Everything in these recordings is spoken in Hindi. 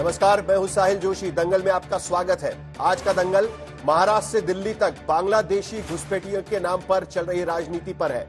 नमस्कार, मैं हूं साहिल जोशी। दंगल में आपका स्वागत है। आज का दंगल महाराष्ट्र से दिल्ली तक बांग्लादेशी घुसपैठियों के नाम पर चल रही राजनीति पर है।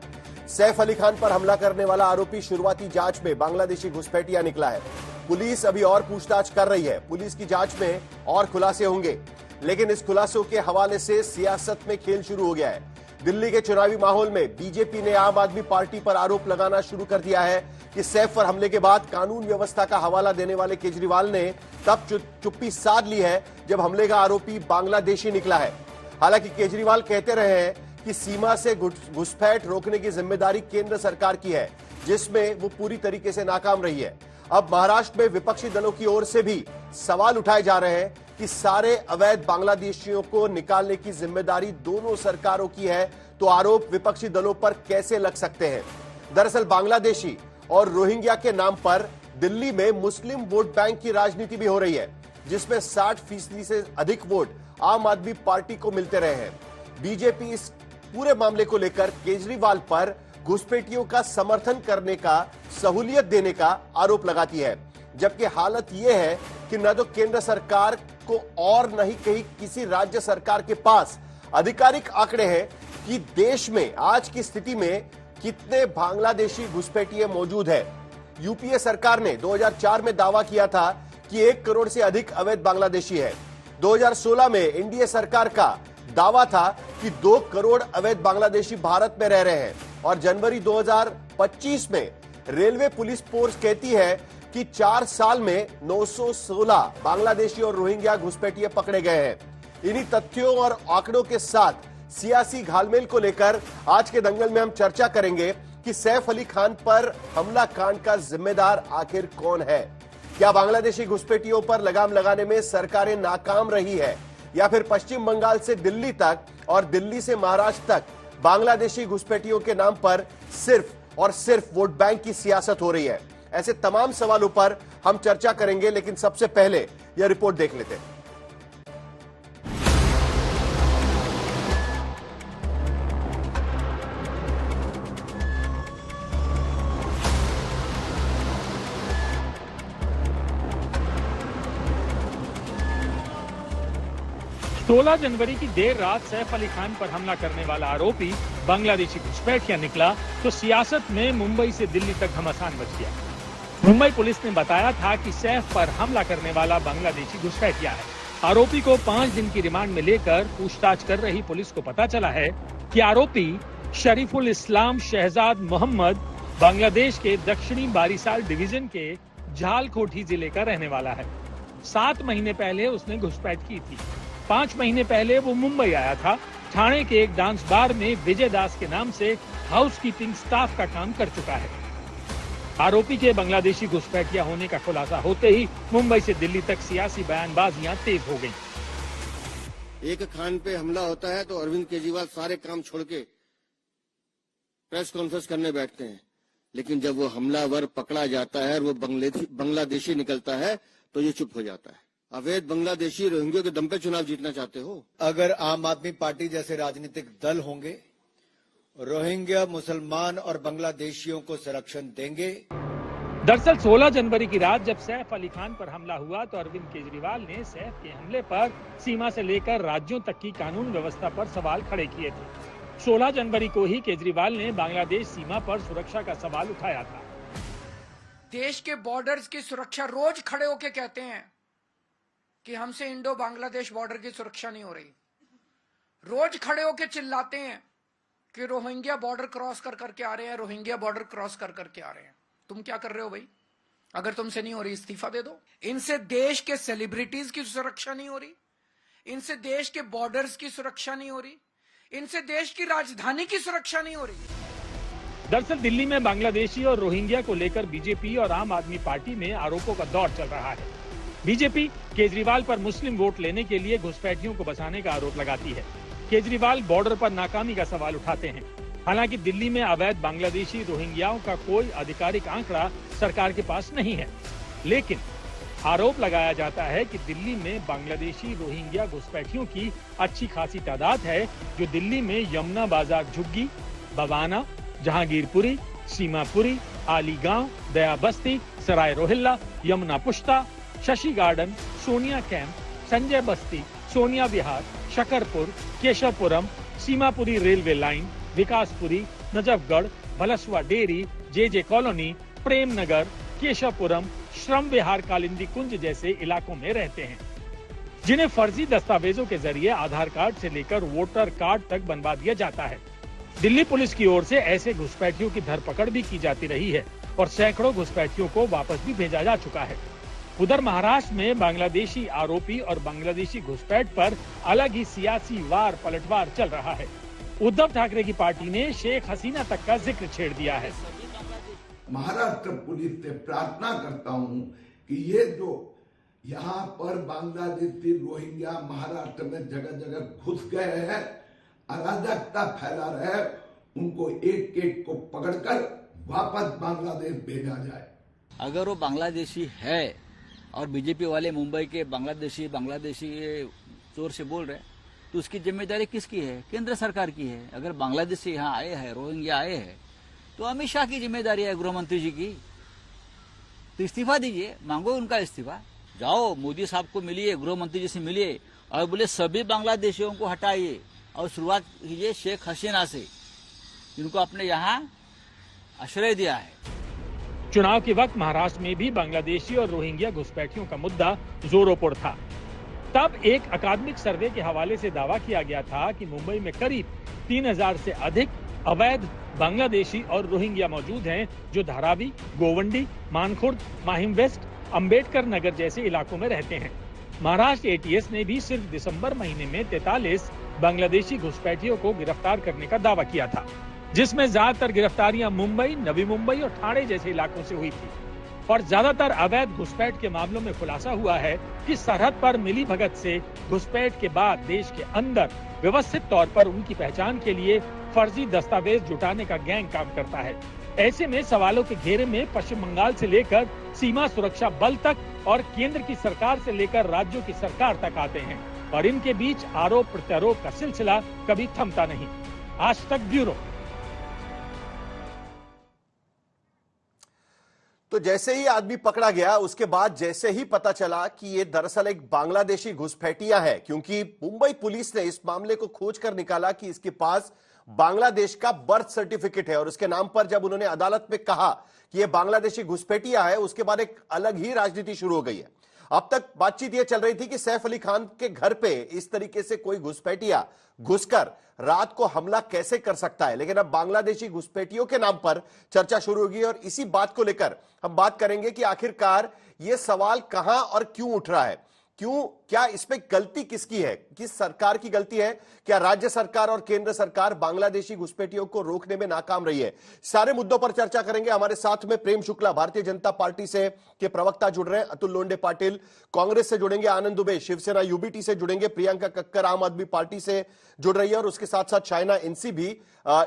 सैफ अली खान पर हमला करने वाला आरोपी शुरुआती जांच में बांग्लादेशी घुसपैठिया निकला है। पुलिस अभी और पूछताछ कर रही है। पुलिस की जांच में और खुलासे होंगे, लेकिन इस खुलासों के हवाले से सियासत में खेल शुरू हो गया है। दिल्ली के चुनावी माहौल में बीजेपी ने आम आदमी पार्टी पर आरोप लगाना शुरू कर दिया है कि सैफ पर हमले के बाद कानून व्यवस्था का हवाला देने वाले केजरीवाल ने तब चुप्पी साध ली है जब हमले का आरोपी बांग्लादेशी निकला है। हालांकि केजरीवाल कहते रहे हैं कि सीमा से घुसपैठ रोकने की जिम्मेदारी केंद्र सरकार की है, जिसमें वो पूरी तरीके से नाकाम रही है। अब महाराष्ट्र में विपक्षी दलों की ओर से भी सवाल उठाए जा रहे हैं कि सारे अवैध बांग्लादेशियों को निकालने की जिम्मेदारी दोनों सरकारों की है, तो आरोप विपक्षी दलों पर कैसे लग सकते हैं। दरअसल बांग्लादेशी और रोहिंग्या के नाम पर दिल्ली में मुस्लिम वोट बैंक की राजनीति भी हो रही है, जिसमें 60% से अधिक वोट आम आदमी पार्टी को मिलते रहे हैं। बीजेपी इस पूरे मामले को लेकर केजरीवाल पर घुसपैठियों का समर्थन करने का, सहूलियत देने का आरोप लगाती है, जबकि हालत यह है कि न तो केंद्र सरकार को और न ही कहीं किसी राज्य सरकार के पास आधिकारिक आंकड़े हैं कि देश में आज की स्थिति में कितने बांग्लादेशी घुसपैठिए मौजूद है। यूपीए सरकार ने 2004 में दावा किया था कि 1 करोड़ से अधिक अवैध बांग्लादेशी है। 2016 में एनडीए सरकार का दावा था कि 2 करोड़ अवैध बांग्लादेशी भारत में रह रहे हैं, और जनवरी 2025 में रेलवे पुलिस फोर्स कहती है कि 4 साल में 916 बांग्लादेशी और रोहिंग्या घुसपैठिए पकड़े गए हैं। इन्हीं तथ्यों और आंकड़ों के साथ सियासी घालमेल को लेकर आज के दंगल में हम चर्चा करेंगे कि सैफ अली खान पर हमला कांड का जिम्मेदार आखिर कौन है। क्या बांग्लादेशी घुसपैठियों पर लगाम लगाने में सरकारें नाकाम रही है, या फिर पश्चिम बंगाल से दिल्ली तक और दिल्ली से महाराष्ट्र तक बांग्लादेशी घुसपैठियों के नाम पर सिर्फ और सिर्फ वोट बैंक की सियासत हो रही है। ऐसे तमाम सवालों पर हम चर्चा करेंगे, लेकिन सबसे पहले यह रिपोर्ट देख लेते हैं। 16 जनवरी की देर रात सैफ अली खान पर हमला करने वाला आरोपी बांग्लादेशी घुसपैठिया निकला तो सियासत में मुंबई से दिल्ली तक घमासान मच गया। मुंबई पुलिस ने बताया था कि सैफ पर हमला करने वाला बांग्लादेशी घुसपैठिया है। आरोपी को 5 दिन की रिमांड में लेकर पूछताछ कर रही पुलिस को पता चला है कि आरोपी शरीफुल इस्लाम शहजाद मोहम्मद बांग्लादेश के दक्षिणी बारिसाल डिवीजन के झालकोठी जिले का रहने वाला है। 7 महीने पहले उसने घुसपैठ की थी। 5 महीने पहले वो मुंबई आया था। ठाणे के एक डांस बार में विजय दास के नाम से हाउसकीपिंग स्टाफ का काम कर चुका है। आरोपी के बांग्लादेशी घुसपैठिया होने का खुलासा होते ही मुंबई से दिल्ली तक सियासी बयानबाजियां तेज हो गईं। एक खान पे हमला होता है तो अरविंद केजरीवाल सारे काम छोड़ के प्रेस कॉन्फ्रेंस करने बैठते हैं, लेकिन जब वो हमलावर पकड़ा जाता है और वो बांग्लादेशी निकलता है तो ये चुप हो जाता है। अवैध बांग्लादेशी रोहिंग्या के दम पे चुनाव जीतना चाहते हो? अगर आम आदमी पार्टी जैसे राजनीतिक दल होंगे, रोहिंग्या, मुसलमान और बांग्लादेशियों को संरक्षण देंगे। दरअसल 16 जनवरी की रात जब सैफ अली खान पर हमला हुआ तो अरविंद केजरीवाल ने सैफ के हमले पर सीमा से लेकर राज्यों तक की कानून व्यवस्था पर सवाल खड़े किए थे। 16 जनवरी को ही केजरीवाल ने बांग्लादेश सीमा पर सुरक्षा का सवाल उठाया था। देश के बॉर्डर्स की सुरक्षा रोज खड़े होके कहते हैं कि हमसे इंडो बांग्लादेश बॉर्डर की सुरक्षा नहीं हो रही। रोज खड़े होके चिल्लाते हैं कि रोहिंग्या बॉर्डर क्रॉस कर करके आ रहे हैं, रोहिंग्या बॉर्डर क्रॉस कर करके आ रहे हैं। तुम क्या कर रहे हो भाई? अगर तुमसे नहीं हो रही इस्तीफा दे दो। इनसे देश के सेलिब्रिटीज की सुरक्षा नहीं हो रही, इनसे देश के बॉर्डर्स की सुरक्षा नहीं हो रही, इनसे देश की राजधानी की सुरक्षा नहीं हो रही। दरअसल दिल्ली में बांग्लादेशी और रोहिंग्या को लेकर बीजेपी और आम आदमी पार्टी में आरोपों का दौर चल रहा है। बीजेपी केजरीवाल पर मुस्लिम वोट लेने के लिए घुसपैठियों को बचाने का आरोप लगाती है। केजरीवाल बॉर्डर पर नाकामी का सवाल उठाते हैं। हालांकि दिल्ली में अवैध बांग्लादेशी रोहिंग्याओं का कोई आधिकारिक आंकड़ा सरकार के पास नहीं है, लेकिन आरोप लगाया जाता है कि दिल्ली में बांग्लादेशी रोहिंग्या घुसपैठियों की अच्छी खासी तादाद है, जो दिल्ली में यमुना बाजार झुग्गी, Bawana, Jahangirpuri, Seemapuri, Aligaon, Daya Basti, Sarai Rohilla, Yamuna Pushta, Shashi Garden, Sonia Camp, Sanjay Basti, Sonia Vihar, Shakarpur, Keshavpuram, Seemapuri Railway Line, Vikaspuri, Najafgarh, Bhalswa Dairy, J Colony, Prem Nagar, Keshavpuram, Shram Vihar, Kalindi कुंज जैसे इलाकों में रहते हैं, जिन्हें फर्जी दस्तावेजों के जरिए आधार कार्ड से लेकर वोटर कार्ड तक बनवा दिया जाता है। दिल्ली पुलिस की ओर से ऐसे घुसपैठियों की धरपकड़ भी की जाती रही है और सैकड़ों घुसपैठियों को वापस भी भेजा जा चुका है। उधर महाराष्ट्र में बांग्लादेशी आरोपी और बांग्लादेशी घुसपैठ पर अलग ही सियासी वार पलटवार चल रहा है। उद्धव ठाकरे की पार्टी ने शेख हसीना तक का जिक्र छेड़ दिया है। महाराष्ट्र पुलिस से प्रार्थना करता हूं कि ये जो यहाँ पर बांग्लादेशी रोहिंग्या महाराष्ट्र में जगह जगह घुस गए हैं, अराजकता फैला रहे, उनको एक एक को पकड़कर वापस बांग्लादेश भेजा जाए। अगर वो बांग्लादेशी है और बीजेपी वाले मुंबई के बांग्लादेशी जोर से बोल रहे, तो उसकी जिम्मेदारी किसकी है? केंद्र सरकार की है। अगर बांग्लादेशी यहाँ आए हैं, रोहिंग्या आए हैं, तो अमित शाह की जिम्मेदारी है, गृह मंत्री जी की। तो इस्तीफा दीजिए, मांगो उनका इस्तीफा, जाओ मोदी साहब को मिलिए, गृह मंत्री जी से मिलिए और बोले सभी बांग्लादेशियों को हटाइए और शुरुआत कीजिए शेख हसीना से, जिनको आपने यहाँ आश्रय दिया है। चुनाव के वक्त महाराष्ट्र में भी बांग्लादेशी और रोहिंग्या घुसपैठियों का मुद्दा जोरों पर था। तब एक अकादमिक सर्वे के हवाले से दावा किया गया था कि मुंबई में करीब 3000 से अधिक अवैध बांग्लादेशी और रोहिंग्या मौजूद हैं, जो धारावी, गोवंडी, मानखुर्द, माहिम वेस्ट, अंबेडकर नगर जैसे इलाकों में रहते हैं। महाराष्ट्र एटीएस ने भी सिर्फ दिसंबर महीने में 43 बांग्लादेशी घुसपैठियों को गिरफ्तार करने का दावा किया था, जिसमें ज्यादातर गिरफ्तारियां मुंबई, नवी मुंबई और ठाणे जैसे इलाकों से हुई थी। और ज्यादातर अवैध घुसपैठ के मामलों में खुलासा हुआ है कि सरहद पर मिली भगत से घुसपैठ के बाद देश के अंदर व्यवस्थित तौर पर उनकी पहचान के लिए फर्जी दस्तावेज जुटाने का गैंग काम करता है। ऐसे में सवालों के घेरे में पश्चिम बंगाल से लेकर सीमा सुरक्षा बल तक और केंद्र की सरकार से लेकर राज्यों की सरकार तक आते हैं और इनके बीच आरोप प्रत्यारोप का सिलसिला कभी थमता नहीं। आज तक ब्यूरो। तो जैसे ही आदमी पकड़ा गया, उसके बाद जैसे ही पता चला कि ये दरअसल एक बांग्लादेशी घुसपैठिया है, क्योंकि मुंबई पुलिस ने इस मामले को खोज कर निकाला कि इसके पास बांग्लादेश का बर्थ सर्टिफिकेट है और उसके नाम पर जब उन्होंने अदालत में कहा कि यह बांग्लादेशी घुसपैठिया है, उसके बाद एक अलग ही राजनीति शुरू हो गई है। अब तक बातचीत यह चल रही थी कि सैफ अली खान के घर पे इस तरीके से कोई घुसपैठिया घुसकर रात को हमला कैसे कर सकता है, लेकिन अब बांग्लादेशी घुसपैठियों के नाम पर चर्चा शुरू होगी और इसी बात को लेकर हम बात करेंगे कि आखिरकार यह सवाल कहां और क्यों उठ रहा है। क्या इसमें गलती किसकी है? किस सरकार की गलती है? क्या राज्य सरकार और केंद्र सरकार बांग्लादेशी घुसपैठियों को रोकने में नाकाम रही है? सारे मुद्दों पर चर्चा करेंगे। हमारे साथ में प्रेम शुक्ला भारतीय जनता पार्टी से के प्रवक्ता जुड़ रहे हैं, अतुल लोंडे पाटिल कांग्रेस से जुड़ेंगे, आनंद दुबे शिवसेना यूबीटी से जुड़ेंगे, प्रियंका कक्कर आम आदमी पार्टी से जुड़ रही है और उसके साथ साथ चाइना एनसी भी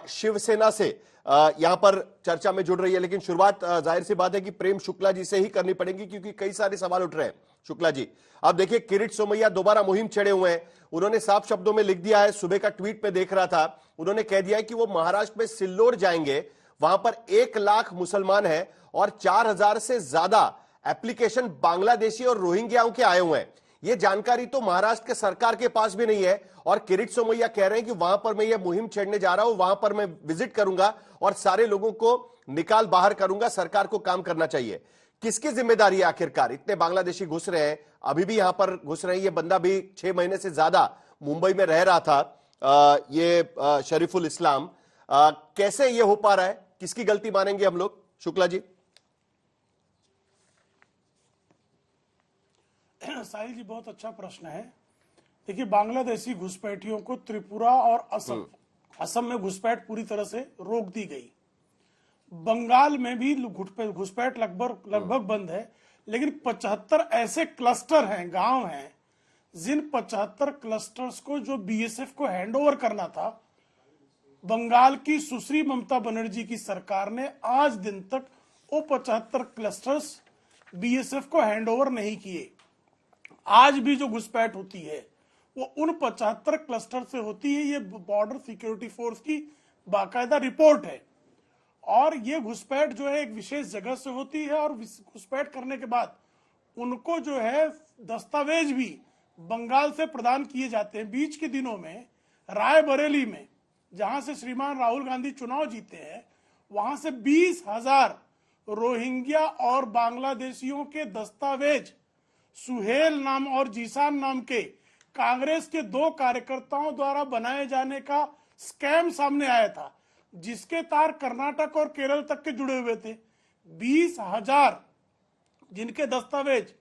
शिवसेना से यहां पर चर्चा में जुड़ रही है। लेकिन शुरुआत जाहिर सी बात है कि प्रेम शुक्ला जी से ही करनी पड़ेगी, क्योंकि कई सारे सवाल उठ रहे हैं। शुक्ला जी, अब देखिए किरीट सोमैया दोबारा मुहिम छेड़े हुए हैं। उन्होंने साफ शब्दों में लिख दिया है, सुबह का ट्वीट पे देख रहा था, उन्होंने कह दिया है कि वो महाराष्ट्र में सिल्लोड जाएंगे, वहां पर 1 लाख मुसलमान हैं और 4000 से ज्यादा एप्लीकेशन बांग्लादेशी और रोहिंग्याओं के आए हुए हैं। ये जानकारी तो महाराष्ट्र के सरकार के पास भी नहीं है और किरीट सोमैया कह रहे हैं कि वहां पर मैं ये मुहिम छेड़ने जा रहा हूं, वहां पर मैं विजिट करूंगा और सारे लोगों को निकाल बाहर करूंगा, सरकार को काम करना चाहिए। किसकी जिम्मेदारी है आखिरकार? इतने बांग्लादेशी घुस रहे हैं, अभी भी यहां पर घुस रहे हैं। ये बंदा भी 6 महीने से ज्यादा मुंबई में रह रहा था, ये शरीफुल इस्लाम। कैसे ये हो पा रहा है? किसकी गलती मानेंगे हम लोग? शुक्ला जी। साहिल जी, बहुत अच्छा प्रश्न है। देखिए, बांग्लादेशी घुसपैठियों को त्रिपुरा और असम में घुसपैठ पूरी तरह से रोक दी गई। बंगाल में भी घुसपैठ लगभग बंद है, लेकिन 75 ऐसे क्लस्टर हैं, गांव हैं, जिन 75 क्लस्टर्स को जो बीएसएफ को हैंडओवर करना था, बंगाल की सुश्री ममता बनर्जी की सरकार ने आज दिन तक वो 75 क्लस्टर्स बीएसएफ को हैंडओवर नहीं किए। आज भी जो घुसपैठ होती है वो उन 75 क्लस्टर से होती है। ये बॉर्डर सिक्योरिटी फोर्स की बाकायदा रिपोर्ट है। और ये घुसपैठ जो है एक विशेष जगह से होती है और घुसपैठ करने के बाद उनको जो है दस्तावेज भी बंगाल से प्रदान किए जाते हैं। बीच के दिनों में रायबरेली में, जहां से श्रीमान राहुल गांधी चुनाव जीते हैं, वहां से 20,000 रोहिंग्या और बांग्लादेशियों के दस्तावेज सुहेल नाम और जीसान नाम के कांग्रेस के 2 कार्यकर्ताओं द्वारा बनाए जाने का स्कैम सामने आया था, जिसके तार कर्नाटक और केरल तक के जुड़े हुए थे। 20,000 जिनके दस्तावेज,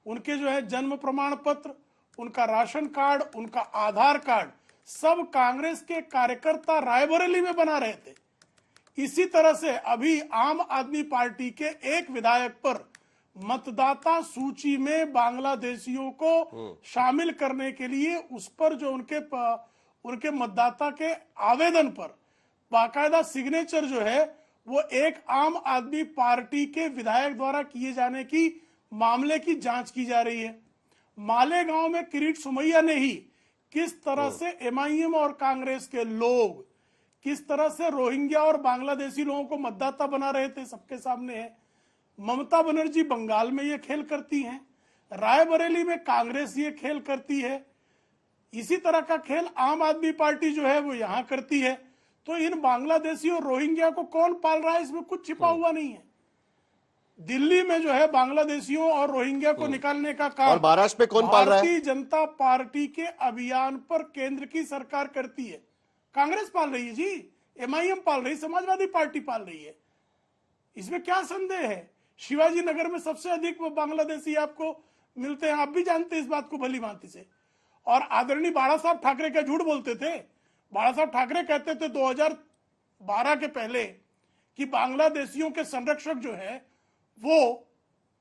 उनके जो है जन्म प्रमाण पत्र, उनका राशन कार्ड, उनका आधार कार्ड, सब कांग्रेस के कार्यकर्ता रायबरेली में बना रहे थे। इसी तरह से अभी आम आदमी पार्टी के एक विधायक पर मतदाता सूची में बांग्लादेशियों को शामिल करने के लिए उस पर जो उनके मतदाता के आवेदन पर बाकायदा सिग्नेचर जो है वो एक आम आदमी पार्टी के विधायक द्वारा किए जाने की मामले की जांच की जा रही है। मालेगांव में किरीट सोमैया ने ही किस तरह से एमआईएम और कांग्रेस के लोग किस तरह से रोहिंग्या और बांग्लादेशी लोगों को मतदाता बना रहे थे, सबके सामने है। ममता बनर्जी बंगाल में ये खेल करती हैं, रायबरेली में कांग्रेस ये खेल करती है, इसी तरह का खेल आम आदमी पार्टी जो है वो यहां करती है। तो इन बांग्लादेशी और रोहिंग्या को कौन पाल रहा है, इसमें कुछ छिपा हुआ नहीं है। दिल्ली में जो है बांग्लादेशियों और रोहिंग्या को निकालने का काम और महाराष्ट्र में कौन पाल रहा है? भारतीय जनता पार्टी के अभियान पर केंद्र की सरकार करती है। कांग्रेस पाल रही है जी, एमआईएम पाल रही, समाजवादी पार्टी पाल रही है, इसमें क्या संदेह है। शिवाजी नगर में सबसे अधिक वो बांग्लादेशी आपको मिलते हैं, आप भी जानते हैं इस बात को भली भांति से। और आदरणीय बाला साहब ठाकरे का झूठ बोलते थे। बाला साहब ठाकरे कहते थे 2012 के पहले कि बांग्लादेशियों के संरक्षक जो है वो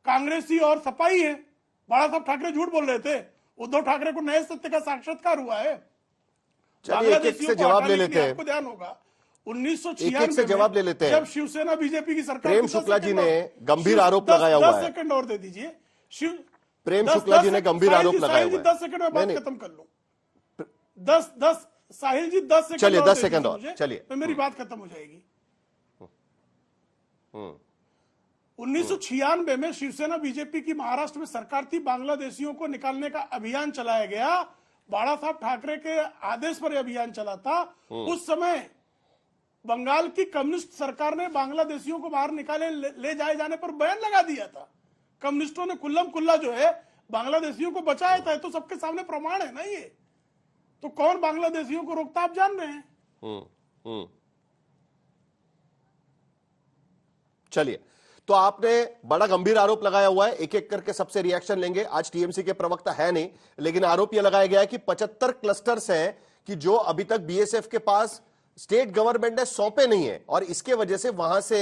कांग्रेसी और सपाई है। बाला साहब ठाकरे झूठ बोल रहे थे। उद्धव ठाकरे को नए सत्य का साक्षात्कार हुआ है। चलिए एक एक से जवाब ले लेते हैं। आपको ध्यान होगा 1996 एक एक से जवाब ले लेते हैं। जब शिवसेना बीजेपी की सरकार, प्रेम शुक्ला जी ने गंभीर आरोप लगाया हुआ है। 10 सेकंड और दे दीजिए। प्रेम शुक्ला जी ने गंभीर आरोप लगाया हुआ है। 10 सेकंड में बात खत्म कर लूं। 10 साहिल जी 10 सेकंड, चलिए 10 सेकंड और, चलिए तो मेरी बात खत्म हो जाएगी। 1996 में शिवसेना बीजेपी की महाराष्ट्र में सरकार थी, बांग्लादेशियों को निकालने का अभियान चलाया गया। बाला साहब ठाकरे के आदेश पर यह अभियान चला था। उस समय बंगाल की कम्युनिस्ट सरकार ने बांग्लादेशियों को बाहर निकाले ले जाए जाने पर बैन लगा दिया था। कम्युनिस्टों ने कुल्लम कुल्ला जो है बांग्लादेशियों को बचाया था। तो सबके सामने प्रमाण है ना ये। तो कौन बांग्लादेशियों को रोकता, आप जान रहे हैं। चलिए, तो आपने बड़ा गंभीर आरोप लगाया हुआ है। एक एक करके सबसे रिएक्शन लेंगे। आज टीएमसी के प्रवक्ता है नहीं, लेकिन आरोप यह लगाया गया है कि 75 क्लस्टर्स हैं कि जो अभी तक बीएसएफ के पास स्टेट गवर्नमेंट ने सौंपे नहीं है और इसके वजह से वहां से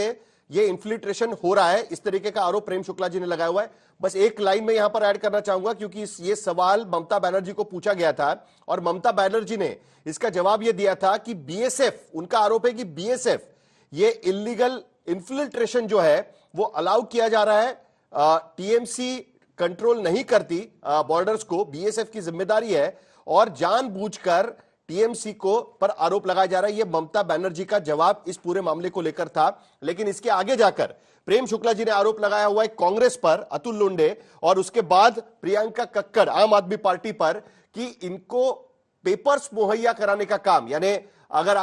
ये इन्फ्लिट्रेशन हो रहा है। इस तरीके का आरोप प्रेम शुक्ला जी ने लगाया हुआ है। बस एक लाइन में यहां पर ऐड करना चाहूंगा, क्योंकि ये सवाल ममता बनर्जी को पूछा गया था और ममता बनर्जी ने इसका जवाब यह दिया था कि बीएसएफ, उनका आरोप है कि बीएसएफ ये इलीगल इन्फ्लिट्रेशन जो है वो अलाउ किया जा रहा है। टीएमसी कंट्रोल नहीं करती बॉर्डर्स को, बीएसएफ की जिम्मेदारी है और जानबूझकर टीएमसी को पर आरोप लगाया जा रहा है। यह ममता बनर्जी का जवाब इस पूरे मामले को लेकर था। लेकिन इसके आगे जाकर प्रेम शुक्ला जी ने आरोप लगाया हुआ है कांग्रेस पर, अतुल लुंडे, और उसके बाद प्रियंका कक्कड़ आम आदमी पार्टी पर कि इनको पेपर्स मुहैया कराने का काम, यानी अगर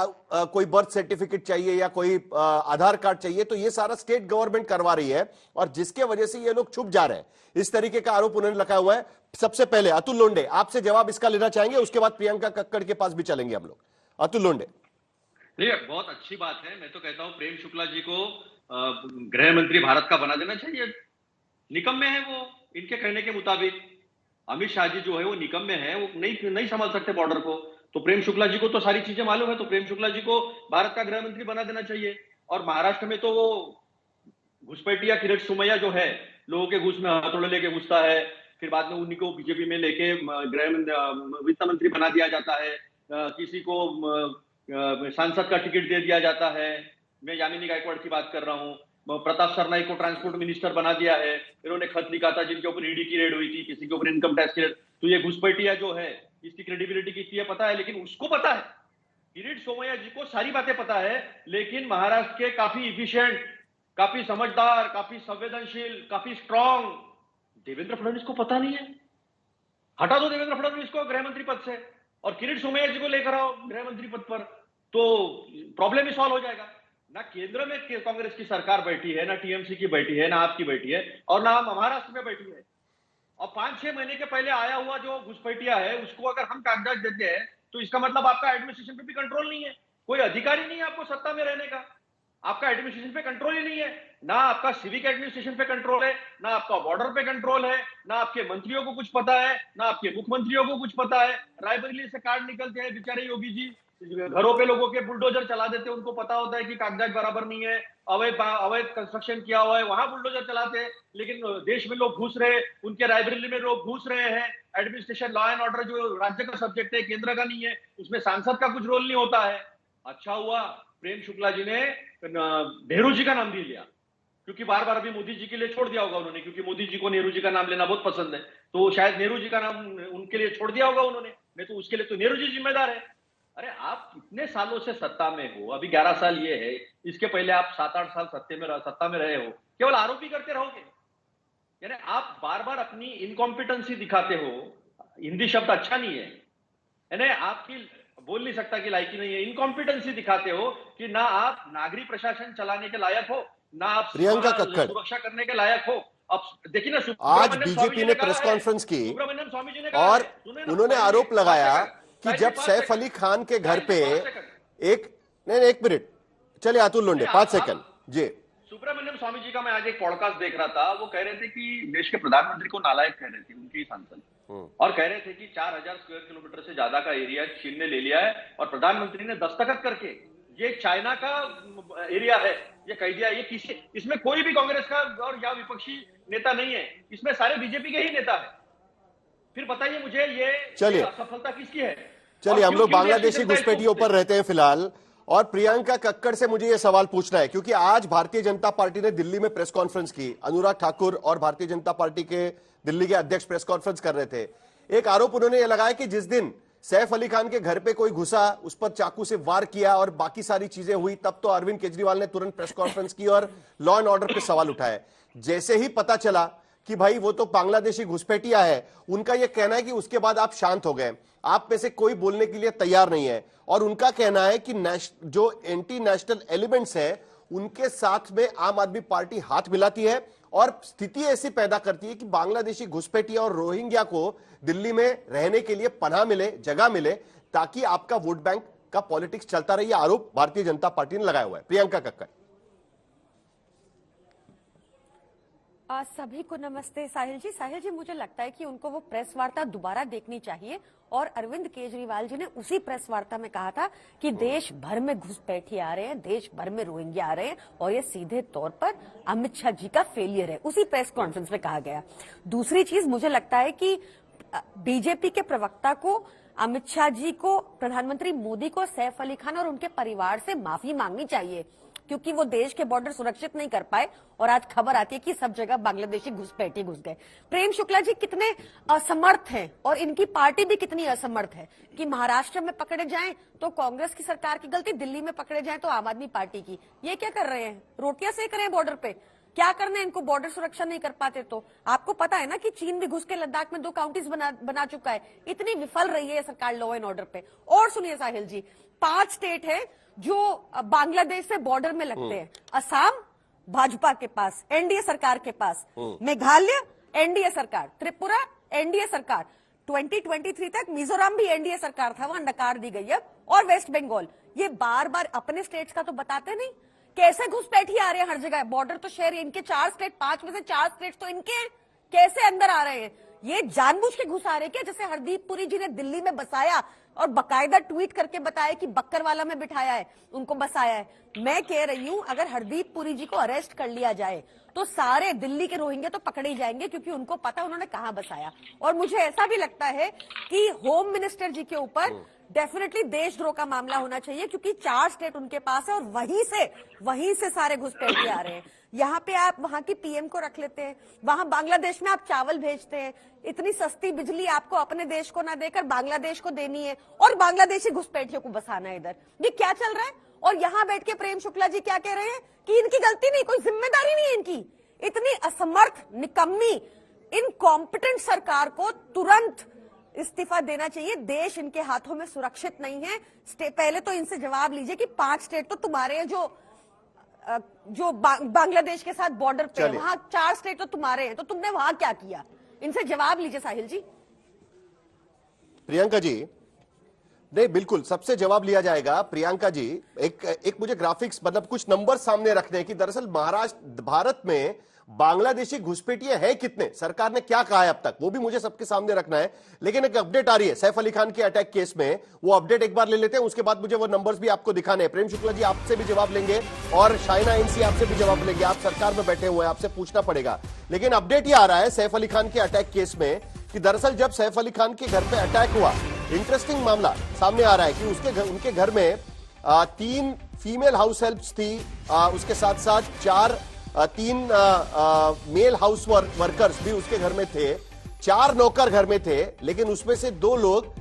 कोई बर्थ सर्टिफिकेट चाहिए या कोई आधार कार्ड चाहिए तो ये सारा स्टेट गवर्नमेंट करवा रही है और जिसके वजह से ये लोग छुप जा रहे हैं। इस तरीके का आरोप उन्होंने लगाया हुआ है। सबसे पहले अतुल लोंडे आपसे जवाब इसका लेना चाहेंगे, उसके बाद प्रियंका कक्कड़ के पास भी चलेंगे हम लोग। अतुल लोंडे। नहीं, बहुत अच्छी बात है। मैं तो कहता हूं प्रेम शुक्ला जी को गृह मंत्री भारत का बना देना चाहिए। निकम्मे हैं वो, इनके कहने के मुताबिक। अमित शाह जी जो है वो निकम्मे हैं, वो नहीं संभाल सकते बॉर्डर को। तो प्रेम शुक्ला जी को तो सारी चीजें मालूम है, तो प्रेम शुक्ला जी को भारत का गृह मंत्री बना देना चाहिए। और महाराष्ट्र में तो वो घुसपैठिया किरीट सोमैया जो है, लोगों के घूस में हथौड़े लेके घुसता है, फिर बाद में उन्हीं को बीजेपी में लेके वित्त मंत्री बना दिया जाता है, किसी को सांसद का टिकट दे दिया जाता है। मैं यामिनी गायकवाड़ की बात कर रहा हूँ। प्रताप सरनाईक को ट्रांसपोर्ट मिनिस्टर बना दिया है। इन्होंने खत लिखा था जिनके ऊपर ईडी की रेड हुई थी, किसी के ऊपर इनकम टैक्स की रेड। तो ये घुसपैठिया जो है, इसकी क्रेडिबिलिटी कितनी है पता है, लेकिन उसको पता है, किरीट सोमैया जी को सारी बातें पता है। लेकिन महाराष्ट्र के काफी इफिशिएंट, काफी समझदार, काफी संवेदनशील, काफी स्ट्रांग देवेंद्र फडणवीस को पता नहीं है? हटा दो देवेंद्र फडणवीस को गृह मंत्री पद से और किरीट सोमैया जी को लेकर आओ गृह मंत्री पद पर, तो प्रॉब्लम ही सॉल्व हो जाएगा। ना केंद्र में कांग्रेस की सरकार बैठी है, ना टीएमसी की बैठी है, ना आपकी बैठी है, और ना महाराष्ट्र में बैठी है। और 5-6 महीने के पहले आया हुआ जो घुसपैठिया है उसको अगर हम कागजात देते हैं तो इसका मतलब आपका एडमिनिस्ट्रेशन पे भी कंट्रोल नहीं है, कोई अधिकारी नहीं है आपको सत्ता में रहने का, आपका एडमिनिस्ट्रेशन पे कंट्रोल ही नहीं है, ना आपका सिविक एडमिनिस्ट्रेशन पे कंट्रोल है, ना आपका बॉर्डर पे कंट्रोल है, ना आपके मंत्रियों को कुछ पता है, ना आपके मुख्यमंत्रियों को कुछ पता है। रायबरेली से कार्ड निकलते हैं बेचारे योगी जी, घरों पे लोगों के बुलडोजर चला देते हैं, उनको पता होता है कि कागजात बराबर नहीं है, अवैध कंस्ट्रक्शन किया हुआ है, वहां बुलडोजर चलाते हैं, लेकिन देश में लोग घुस रहे हैं, उनके रायबरेली में लोग घुस रहे हैं। एडमिनिस्ट्रेशन, लॉ एंड ऑर्डर जो राज्य का सब्जेक्ट है, केंद्र का नहीं है, उसमें सांसद का कुछ रोल नहीं होता है। अच्छा हुआ प्रेम शुक्ला जी ने नेहरू जी का नाम भी लिया, क्योंकि बार बार अभी मोदी जी के लिए छोड़ दिया होगा उन्होंने, क्योंकि मोदी जी को नेहरू जी का नाम लेना बहुत पसंद है, तो शायद नेहरू जी का नाम उनके लिए छोड़ दिया होगा उन्होंने, नहीं तो उसके लिए तो नेहरू जी जिम्मेदार है। अरे आप कितने सालों से सत्ता में हो, अभी 11 साल ये है, इसके पहले आप 7-8 साल सत्ता में रहे हो, केवल आरोपी करते रहोगे? यानी आप बार बार अपनी इनकॉम्पिटेंसी दिखाते हो, हिंदी शब्द अच्छा नहीं है, यानी आपकी बोल नहीं सकता कि लायकी नहीं है, इनकॉम्पिटेंसी दिखाते हो कि ना आप नागरिक प्रशासन चलाने के लायक हो, ना आप प्रियंका कक्कड़ सुरक्षा करने के लायक हो। अब देखिए ना, आज बीजेपी ने प्रेस कॉन्फ्रेंस की और उन्होंने आरोप लगाया कि जब सैफ अली खान के घर पे एक मिनट, चलिए अतुल लोंढे 5 सेकंड जी। सुब्रमण्यम स्वामी जी का मैं आज एक पॉडकास्ट देख रहा था, वो कह रहे थे कि देश के प्रधानमंत्री को नालायक कह रहे थे उनके ही सांसद, और कह रहे थे कि 4000 स्क्वायर किलोमीटर से ज्यादा का एरिया चीन ने ले लिया है, और प्रधानमंत्री ने दस्तखत करके ये चाइना का एरिया है ये कह दिया। ये किसी, इसमें कोई भी कांग्रेस का और या विपक्षी नेता नहीं है, इसमें सारे बीजेपी के ही नेता है। फिर बताइए मुझे ये असफलता किसकी है? चलिए हम लोग बांग्लादेशी घुसपैठियों पर रहते हैं फिलहाल, और प्रियंका कक्कड़ से मुझे यह सवाल पूछना है, क्योंकि आज भारतीय जनता पार्टी ने दिल्ली में प्रेस कॉन्फ्रेंस की, अनुराग ठाकुर और भारतीय जनता पार्टी के दिल्ली के अध्यक्ष प्रेस कॉन्फ्रेंस कर रहे थे। एक आरोप उन्होंने यह लगाया कि जिस दिन सैफ अली खान के घर पे कोई घुसा, उस पर चाकू से वार किया और बाकी सारी चीजें हुई, तब तो अरविंद केजरीवाल ने तुरंत प्रेस कॉन्फ्रेंस की और लॉ एंड ऑर्डर पे सवाल उठाए। जैसे ही पता चला कि भाई वो तो बांग्लादेशी घुसपैठिया है, उनका यह कहना है कि उसके बाद आप शांत हो गए, आप में से कोई बोलने के लिए तैयार नहीं है, और उनका कहना है कि जो एंटी नेशनल एलिमेंट्स है उनके साथ में आम आदमी पार्टी हाथ मिलाती है और स्थिति ऐसी पैदा करती है कि बांग्लादेशी घुसपैठिया और रोहिंग्या को दिल्ली में रहने के लिए पनाह मिले, जगह मिले, ताकि आपका वोट बैंक का पॉलिटिक्स चलता रहे। आरोप भारतीय जनता पार्टी ने लगाया हुआ है। प्रियंका कक्कड़। सभी को नमस्ते। साहिल जी मुझे लगता है कि उनको वो प्रेस वार्ता दोबारा देखनी चाहिए, और अरविंद केजरीवाल जी ने उसी प्रेस वार्ता में कहा था कि देश भर में घुसपैठिए आ रहे हैं, देश भर में रोहिंग्या आ रहे हैं, और ये सीधे तौर पर अमित शाह जी का फेलियर है, उसी प्रेस कॉन्फ्रेंस में कहा गया। दूसरी चीज, मुझे लगता है कि बीजेपी के प्रवक्ता को, अमित शाह जी को, प्रधानमंत्री मोदी को सैफ अली खान और उनके परिवार से माफी मांगनी चाहिए, क्योंकि वो देश के बॉर्डर सुरक्षित नहीं कर पाए, और आज खबर आती है कि सब जगह बांग्लादेशी घुसपैठिए घुस गए। प्रेम शुक्ला जी कितने असमर्थ हैं, और इनकी पार्टी भी कितनी असमर्थ है कि महाराष्ट्र में पकड़े जाएं तो कांग्रेस की सरकार की गलती, दिल्ली में पकड़े जाएं तो आम आदमी पार्टी की। ये क्या कर रहे हैं? रोटियां सेक रहे हैं बॉर्डर पे। क्या करना है इनको? बॉर्डर सुरक्षा नहीं कर पाते तो? आपको पता है ना कि चीन भी घुस के लद्दाख में 2 काउंटीज बना चुका है। इतनी विफल रही है सरकार लॉ एंड ऑर्डर पे। और सुनिए साहिल जी, 5 स्टेट है जो बांग्लादेश से बॉर्डर में लगते हैं। असम भाजपा के पास, एनडीए सरकार के पास, मेघालय एनडीए सरकार, त्रिपुरा एनडीए सरकार, 2023 तक मिजोरम भी एनडीए सरकार था, वहां नकार दी गई है, और वेस्ट बंगाल। ये बार बार अपने स्टेट्स का तो बताते नहीं, कैसे घुसपैठिए आ रहे हैं हर जगह। बॉर्डर तो शेयर इनके 4 स्टेट, 5 में से 4 स्टेट तो इनके हैं, कैसे अंदर आ रहे हैं? ये जानबूझ के घुसा रहे क्या? जैसे हरदीप पुरी जी ने दिल्ली में बसाया और बकायदा ट्वीट करके बताया कि बक्करवाला में बिठाया है, उनको बसाया है। मैं कह रही हूं, अगर हरदीप पुरी जी को अरेस्ट कर लिया जाए तो सारे दिल्ली के रोहिंग्या तो पकड़े ही जाएंगे, क्योंकि उनको पता उन्होंने कहां बसाया। और मुझे ऐसा भी लगता है कि होम मिनिस्टर जी के ऊपर डेफिनेटली देशद्रोह का मामला होना चाहिए, क्योंकि 4 स्टेट उनके पास है और वहीं से सारे घुसपैठिए आ रहे हैं। यहाँ पे आप वहां की पीएम को रख लेते हैं, वहां बांग्लादेश में आप चावल भेजते हैं, इतनी सस्ती बिजली आपको अपने देश को ना देकर बांग्लादेश को देनी है, और बांग्लादेशी घुसपैठियों को बसाना है इधर। ये क्या चल रहा है? और यहाँ बैठ के प्रेम शुक्ला जी क्या कह रहे हैं कि इनकी गलती नहीं, कोई जिम्मेदारी नहीं है इनकी। इतनी असमर्थ, निकम्मी इनकॉम्पिटेंट सरकार को तुरंत इस्तीफा देना चाहिए। देश इनके हाथों में सुरक्षित नहीं है। पहले तो इनसे जवाब लीजिए कि 5 स्टेट तो तुम्हारे हैं, जो बांग्लादेश के साथ बॉर्डर पे, वहां 4 स्टेट तो तुम्हारे हैं, तो तुमने वहां क्या किया? इनसे जवाब लीजिए साहिल जी। प्रियंका जी, नहीं बिल्कुल सबसे जवाब लिया जाएगा। प्रियंका जी, एक मुझे ग्राफिक्स मतलब कुछ नंबर सामने रखने हैं कि दरअसल महाराष्ट्र भारत में बांग्लादेशी घुसपैठिए हैं कितने, सरकार ने क्या कहा है अब तक, वो भी मुझे सबके सामने रखना है। लेकिन एक अपडेट आ रही है सैफ अली खान के अटैक केस में, वो अपडेट एक बार ले लेते हैं, उसके बाद मुझे वो नंबर्स भी आपको दिखाने हैं। प्रेम शुक्ला जी आपसे भी जवाब लेंगे और शाइना एनसी आपसे भी जवाब लेंगे, आप सरकार में बैठे हुए हैं, आपसे पूछना पड़ेगा। लेकिन अपडेट ये आ रहा है सैफ अली खान के अटैक केस में कि दरअसल जब सैफ अली खान के घर पे अटैक हुआ, इंटरेस्टिंग मामला सामने आ रहा है कि उनके घर में 3 फीमेल हाउस हेल्प्स थी, उसके साथ साथ 3 मेल हाउस वर्कर्स भी उसके घर में थे, 4 नौकर घर में थे, लेकिन उसमें से 2 लोग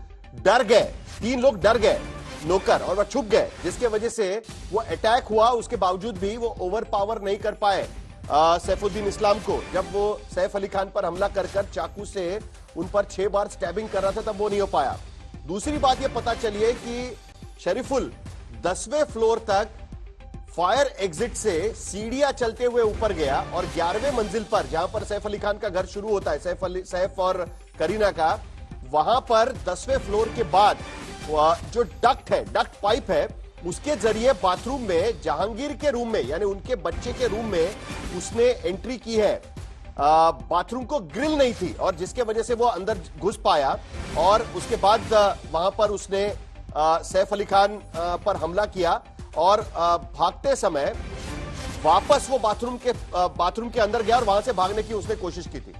डर गए, 3 लोग डर गए नौकर और वह छुप गए, जिसके वजह से वो अटैक हुआ। उसके बावजूद भी वो ओवर पावर नहीं कर पाए सैफुद्दीन इस्लाम को। जब वो सैफ अली खान पर हमला कर चाकू से उन पर 6 बार स्टैबिंग कर रहा था, तब वो नहीं हो पाया। दूसरी बात ये पता चली है कि शरीफुल 10वें फ्लोर तक फायर एग्जिट से सीढ़ियां चलते हुए ऊपर गया और 11वें मंजिल पर, जहां पर सैफ अली खान का घर शुरू होता है, सैफ और करीना का, वहां पर 10वें फ्लोर के बाद जो डक्ट पाइप है, उसके जरिए बाथरूम में, जहांगीर के रूम में यानी उनके बच्चे के रूम में उसने एंट्री की है। बाथरूम को ग्रिल नहीं थी और जिसके वजह से वो अंदर घुस पाया और उसके बाद वहां पर उसने सैफ अली खान पर हमला किया और भागते समय वापस वो बाथरूम के अंदर गया और वहां से भागने की उसने कोशिश की थी।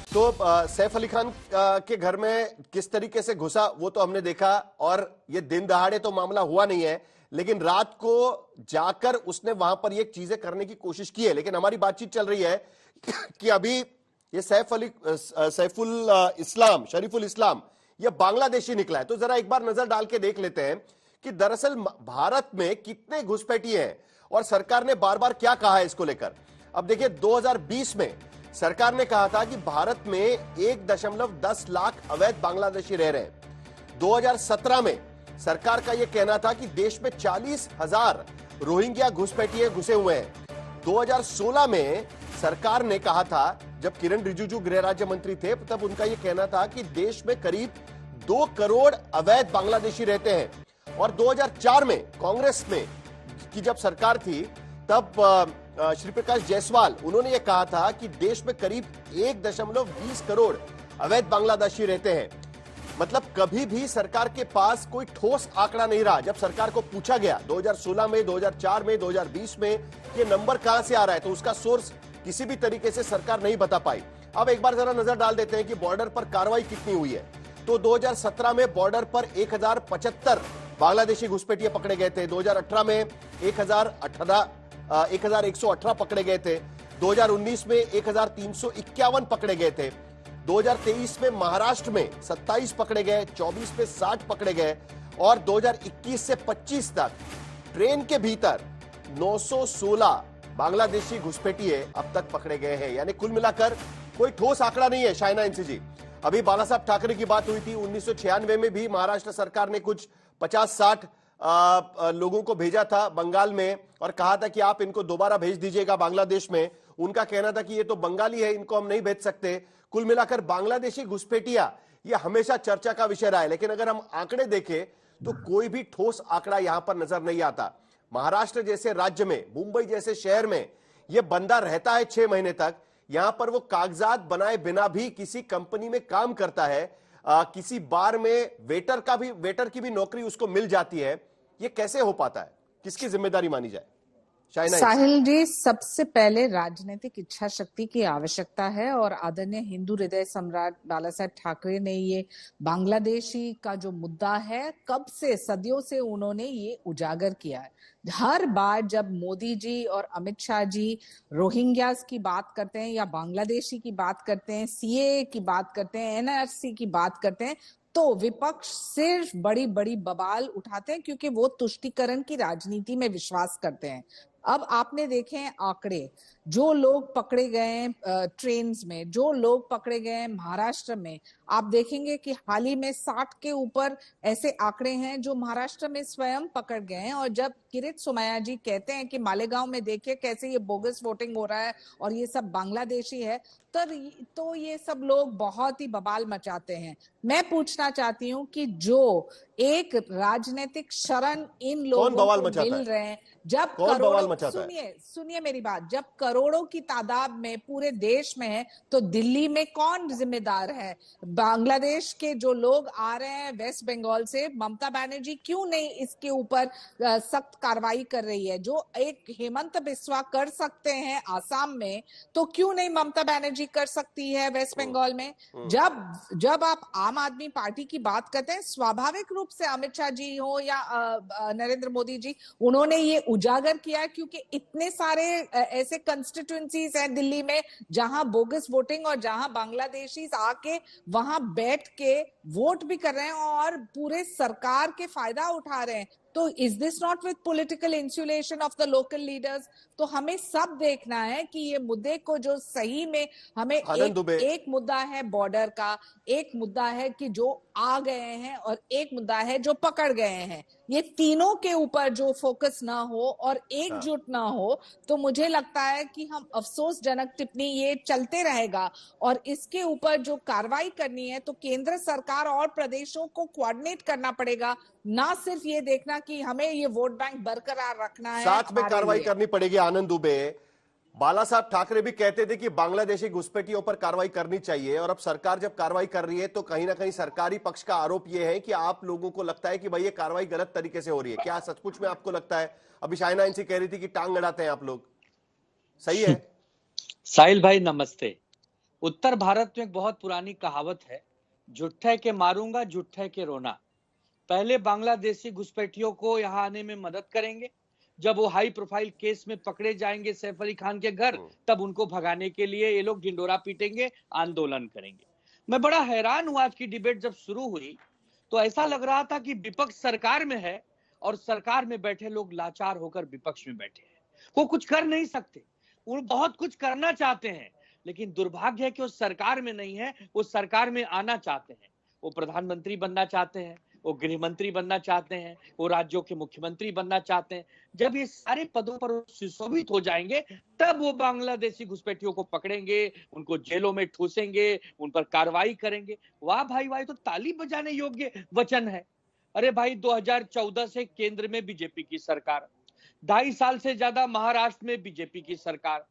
तो सैफ अली खान के घर में किस तरीके से घुसा वो तो हमने देखा, और ये दिन दहाड़े तो मामला हुआ नहीं है, लेकिन रात को जाकर उसने वहां पर ये चीजें करने की कोशिश की है। लेकिन हमारी बातचीत चल रही है कि अभी ये शरीफुल इस्लाम ये बांग्लादेशी निकला है। तो जरा एक बार नजर डाल के देख लेते हैं कि दरअसल भारत में कितने घुसपैठिए हैं और सरकार ने बार बार क्या कहा है इसको लेकर। अब देखिए 2020 में सरकार ने कहा था कि भारत में 1.10 लाख अवैध बांग्लादेशी रह रहे हैं। 2017 में सरकार का यह कहना था कि देश में 40,000 रोहिंग्या घुसपैठिए घुसे हुए हैं। 2016 में सरकार ने कहा था, जब किरण रिजिजू गृह राज्य मंत्री थे, तब उनका यह कहना था कि देश में करीब 2 करोड़ अवैध बांग्लादेशी रहते हैं। और 2004 में कांग्रेस में की जब सरकार थी, तब श्री प्रकाश जायसवाल उन्होंने यह कहा था कि देश में करीब 1.20 करोड़ अवैध बांग्लादेशी रहते हैं। मतलब कभी भी सरकार के पास कोई ठोस आंकड़ा नहीं रहा। जब सरकार को पूछा गया 2016 में, 2004 में, 2020 में ये नंबर कहां से आ रहा है, तो उसका सोर्स किसी भी तरीके से सरकार नहीं बता पाई। अब एक बार जरा नजर डाल देते हैं कि बॉर्डर पर कार्रवाई कितनी हुई है। तो 2017 में बॉर्डर पर 1075 बांग्लादेशी घुसपैठिए पकड़े गए थे। 2018 में 1118 पकड़े गए थे। 2019 में 1351 पकड़े गए थे। 2023 में महाराष्ट्र में 27 पकड़े गए, 24 में 60 पकड़े गए और 2021 से 25 तक ट्रेन के भीतर 916 बांग्लादेशी घुसपैठिए अब तक पकड़े गए हैं। यानी कुल मिलाकर कोई ठोस आंकड़ा नहीं है। शाइना एनसी जी, अभी बाला साहब ठाकरे की बात हुई थी, 1996 में भी महाराष्ट्र सरकार ने कुछ 50-60 लोगों को भेजा था बंगाल में और कहा था कि आप इनको दोबारा भेज दीजिएगा बांग्लादेश में। उनका कहना था कि ये तो बंगाली है, इनको हम नहीं भेज सकते। कुल मिलाकर बांग्लादेशी घुसपैठिया ये हमेशा चर्चा का विषय रहा है। लेकिन अगर हम आंकड़े देखें तो कोई भी ठोस आंकड़ा यहां पर नजर नहीं आता। महाराष्ट्र जैसे राज्य में, मुंबई जैसे शहर में यह बंदा रहता है 6 महीने तक। यहां पर वो कागजात बनाए बिना भी किसी कंपनी में काम करता है, किसी बार में वेटर की भी नौकरी उसको मिल जाती है। ये कैसे हो पाता है, किसकी जिम्मेदारी मानी जाए? साहिल जी, सबसे पहले राजनीतिक इच्छा शक्ति की आवश्यकता है और आदरणीय हिंदू हृदय सम्राट बाला साहेब ठाकरे ने ये बांग्लादेशी का जो मुद्दा है, कब से, सदियों से उन्होंने ये उजागर किया है। हर बार जब मोदी जी और अमित शाह जी रोहिंग्यास की बात करते हैं या बांग्लादेशी की बात करते हैं, सीएए की बात करते हैं, एनआरसी की बात करते हैं, तो विपक्ष सिर्फ बड़ी बड़ी बवाल उठाते हैं क्योंकि वो तुष्टीकरण की राजनीति में विश्वास करते हैं। अब आपने देखे हैं आंकड़े, जो लोग पकड़े गए हैं ट्रेन्स में, जो लोग पकड़े गए हैं महाराष्ट्र में, आप देखेंगे कि हाल ही में 60 के ऊपर ऐसे आंकड़े हैं जो महाराष्ट्र में स्वयं पकड़ गए हैं। और जब किरीट सोमैया जी कहते हैं कि मालेगांव में देखिए कैसे ये बोगस वोटिंग हो रहा है और ये सब बांग्लादेशी है, तो ये सब लोग बहुत ही बवाल मचाते हैं। मैं पूछना चाहती हूँ कि जो एक राजनीतिक शरण इन लोगों को मिल रहे हैं, जब करोड़ों, सुनिए मेरी बात, जब करोड़ों की तादाद में पूरे देश में है तो दिल्ली में कौन जिम्मेदार है? बांग्लादेश के जो लोग आ रहे हैं वेस्ट बंगाल से, ममता बनर्जी क्यों नहीं इसके ऊपर सख्त कार्रवाई कर रही है? जो एक हेमंत बिस्वा कर सकते हैं आसाम में, तो क्यों नहीं ममता बनर्जी कर सकती है वेस्ट बंगाल में? जब आप आम आदमी पार्टी की बात करते हैं, स्वाभाविक रूप से अमित शाह जी हो या नरेंद्र मोदी जी, उन्होंने ये उजागर किया क्योंकि इतने सारे ऐसे कंस्टिट्यूएंसीज हैं दिल्ली में जहां बोगस वोटिंग और जहां बांग्लादेशी आके वहां बैठ के वोट भी कर रहे हैं और पूरे सरकार के फायदा उठा रहे हैं। तो is this not with political insulation of the local leaders? तो हमें सब देखना है कि ये मुद्दे को जो सही में हमें एक मुद्दा है बॉर्डर का, एक मुद्दा है कि जो आ गए हैं और एक मुद्दा है जो पकड़ गए हैं। ये तीनों के ऊपर जो फोकस ना हो और एकजुट ना हो तो मुझे लगता है कि हम अफसोसजनक टिप्पणी ये चलते रहेगा। और इसके ऊपर जो कार्रवाई करनी है तो केंद्र सरकार और प्रदेशों को कोऑर्डिनेट करना पड़ेगा, ना सिर्फ ये देखना कि हमें ये वोट बैंक बरकरार रखना है, साथ में कार्रवाई करनी पड़ेगी। आनंद दुबे, बाला साहब ठाकरे भी कहते थे कि बांग्लादेशी घुसपैठियों पर कार्रवाई करनी चाहिए, और अब सरकार जब कार्रवाई कर रही है तो कहीं ना कहीं सरकारी पक्ष का आरोप यह है कि आप लोगों को लगता है कि भाई ये कार्रवाई गलत तरीके से हो रही है। क्या सचमुच में आपको लगता है? अभी शाइना इनसे कह रही थी कि टांग अड़ाते हैं आप लोग, सही है? साहिल भाई नमस्ते। उत्तर भारत में एक बहुत पुरानी कहावत है, जुट्ठे के मारूंगा जुट्ठे के रोना। पहले बांग्लादेशी घुसपैठियों को यहाँ आने में मदद करेंगे, जब वो हाई प्रोफाइल केस में पकड़े जाएंगे सैफ अली खान के घर, तब उनको भगाने के लिए ये लोग ढिंडोरा पीटेंगे, आंदोलन करेंगे। मैं बड़ा हैरान हुआ, आज की डिबेट जब शुरू हुई तो ऐसा लग रहा था कि विपक्ष सरकार में है और सरकार में बैठे लोग लाचार होकर विपक्ष में बैठे हैं। वो कुछ कर नहीं सकते, वो बहुत कुछ करना चाहते हैं, लेकिन दुर्भाग्य है कि वो सरकार में नहीं है। वो सरकार में आना चाहते हैं, वो प्रधानमंत्री बनना चाहते हैं, वो गृह मंत्री बनना चाहते हैं, वो राज्यों के मुख्यमंत्री बनना चाहते हैं। जब ये सारे पदों पर सुशोभित हो जाएंगे तब वो बांग्लादेशी घुसपैठियों को पकड़ेंगे, उनको जेलों में ठूसेंगे, उन पर कार्रवाई करेंगे। वाह भाई वाह, तो ताली बजाने योग्य वचन है। अरे भाई 2014 से केंद्र में बीजेपी की सरकार, 2.5 साल से ज्यादा महाराष्ट्र में बीजेपी की सरकार।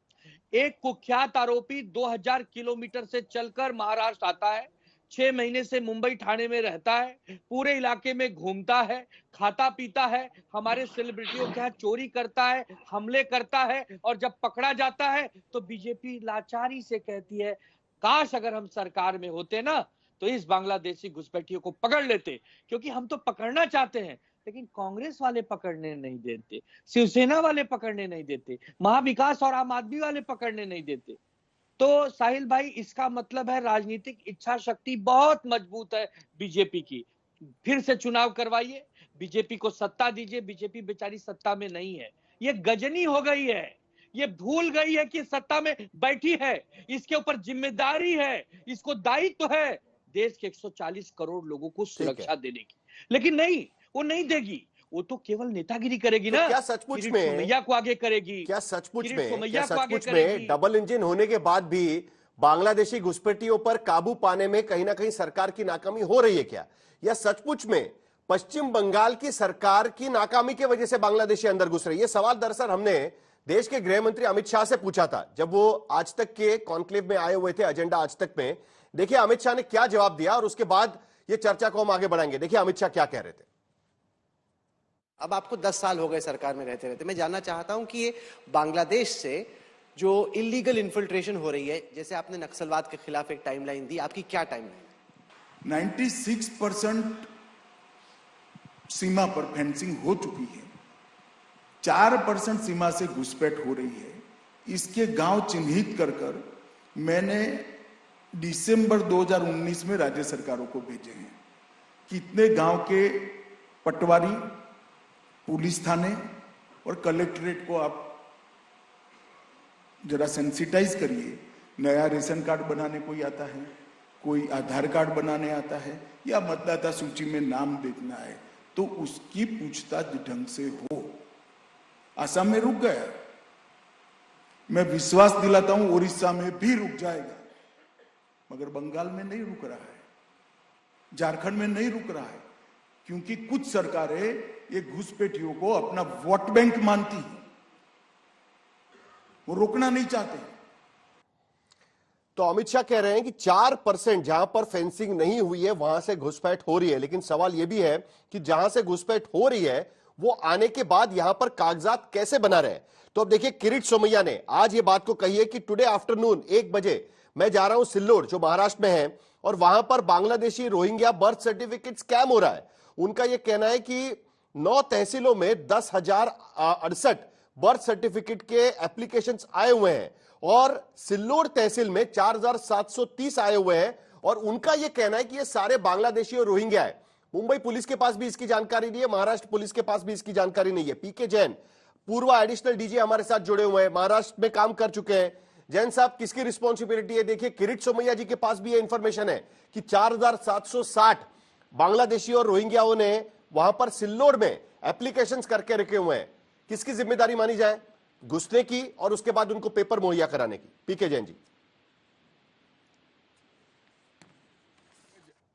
एक कुख्यात आरोपी 2000 किलोमीटर से चलकर महाराष्ट्र आता है, 6 महीने से मुंबई ठाणे में रहता है, पूरे इलाके में घूमता है, खाता पीता है, हमारे सेलिब्रिटियों के यहाँ चोरी करता है, हमले करता है, और जब पकड़ा जाता है तो बीजेपी लाचारी से कहती है काश अगर हम सरकार में होते ना तो इस बांग्लादेशी घुसपैठियों को पकड़ लेते, क्योंकि हम तो पकड़ना चाहते हैं लेकिन कांग्रेस वाले पकड़ने नहीं देते, शिवसेना वाले पकड़ने नहीं देते, महाविकास और आम आदमी वाले पकड़ने नहीं देते। तो साहिल भाई, इसका मतलब है राजनीतिक इच्छा शक्ति बहुत मजबूत है बीजेपी की। फिर से चुनाव करवाइए, बीजेपी को सत्ता दीजिए। बीजेपी बेचारी सत्ता में नहीं है, ये गजनी हो गई है, ये भूल गई है कि सत्ता में बैठी है, इसके ऊपर जिम्मेदारी है, इसको दायित्व है देश के 140 करोड़ लोगों को सुरक्षा देने की। लेकिन नहीं, वो नहीं देगी, वो तो केवल नेतागिरी करेगी ना। क्या सचमुच में सोमैया को आगे करेगी? क्या सचमुच में डबल इंजन होने के बाद भी बांग्लादेशी घुसपैठियों पर काबू पाने में कहीं ना कहीं सरकार की नाकामी हो रही है क्या? या सचमुच में पश्चिम बंगाल की सरकार की नाकामी की वजह से बांग्लादेशी अंदर घुस रही है? सवाल दरअसल हमने देश के गृह मंत्री अमित शाह से पूछा था जब वो आज तक के कॉन्क्लेव में आए हुए थे, एजेंडा आज तक में। देखिए अमित शाह ने क्या जवाब दिया और उसके बाद ये चर्चा को हम आगे बढ़ाएंगे। देखिए अमित शाह क्या कह रहे थे। अब आपको 10 साल हो गए सरकार में रहते रहते, मैं जानना चाहता हूं कि ये बांग्लादेश से जो इलीगल इन्फिल्ट्रेशन हो रही है, जैसे आपने नक्सलवाद के खिलाफ एक टाइमलाइन दी, आपकी क्या टाइमलाइन? 96% सीमा पर फेंसिंग हो चुकी है, 4% सीमा से घुसपैठ हो रही है। इसके गांव चिन्हित कर मैंने दिसंबर 2019 में राज्य सरकारों को भेजे हैं। कितने गांव के पटवारी, पुलिस थाने और कलेक्ट्रेट को आप जरा सेंसिटाइज करिए। नया रेशन कार्ड बनाने कोई आता है, कोई आधार कार्ड बनाने आता है या मतदाता सूची में नाम देखना है, तो उसकी पूछताछ ढंग से हो। असम में रुक गया, मैं विश्वास दिलाता हूं उड़ीसा में भी रुक जाएगा, मगर बंगाल में नहीं रुक रहा है, झारखंड में नहीं रुक रहा है, क्योंकि कुछ सरकारें ये घुसपैठियों को अपना वोट बैंक मानती है, वो रोकना नहीं चाहते। तो अमित शाह कह रहे हैं कि 4% जहां पर फेंसिंग नहीं हुई है वहां से घुसपैठ हो रही है, लेकिन सवाल यह भी है कि जहां से घुसपैठ हो रही है वो आने के बाद यहां पर कागजात कैसे बना रहे हैं। तो अब देखिए, किरीट सोमैया ने आज ये बात को कही है कि टुडे आफ्टरनून 1 बजे मैं जा रहा हूं सिल्लोड, जो महाराष्ट्र में है, और वहां पर Bangladeshi Rohingya birth certificate scam हो रहा है। उनका यह कहना है कि 9 तहसीलों में 10,068 बर्थ सर्टिफिकेट के एप्लीकेशंस आए हुए हैं और सिल्लोड तहसील में 4,730 आए हुए हैं, और उनका यह कहना है कि ये सारे बांग्लादेशी और रोहिंग्या है। मुंबई पुलिस के पास भी इसकी जानकारी नहीं है, महाराष्ट्र पुलिस के पास भी इसकी जानकारी नहीं है। पीके जैन, पूर्व एडिशनल डीजी, हमारे साथ जुड़े हुए हैं, महाराष्ट्र में काम कर चुके हैं। जैन साहब, किसकी रिस्पॉन्सिबिलिटी है? देखिए, किरीट सोमैया जी के पास भी यह इंफॉर्मेशन है कि 4,760 बांग्लादेशी और रोहिंग्याओं ने वहां पर सिल्लोड में एप्लीकेशंस करके रखे हुए हैं। किसकी जिम्मेदारी मानी जाए? घुसने की और उसके बाद उनको पेपर मुहैया कराने की। पीके जैन जी।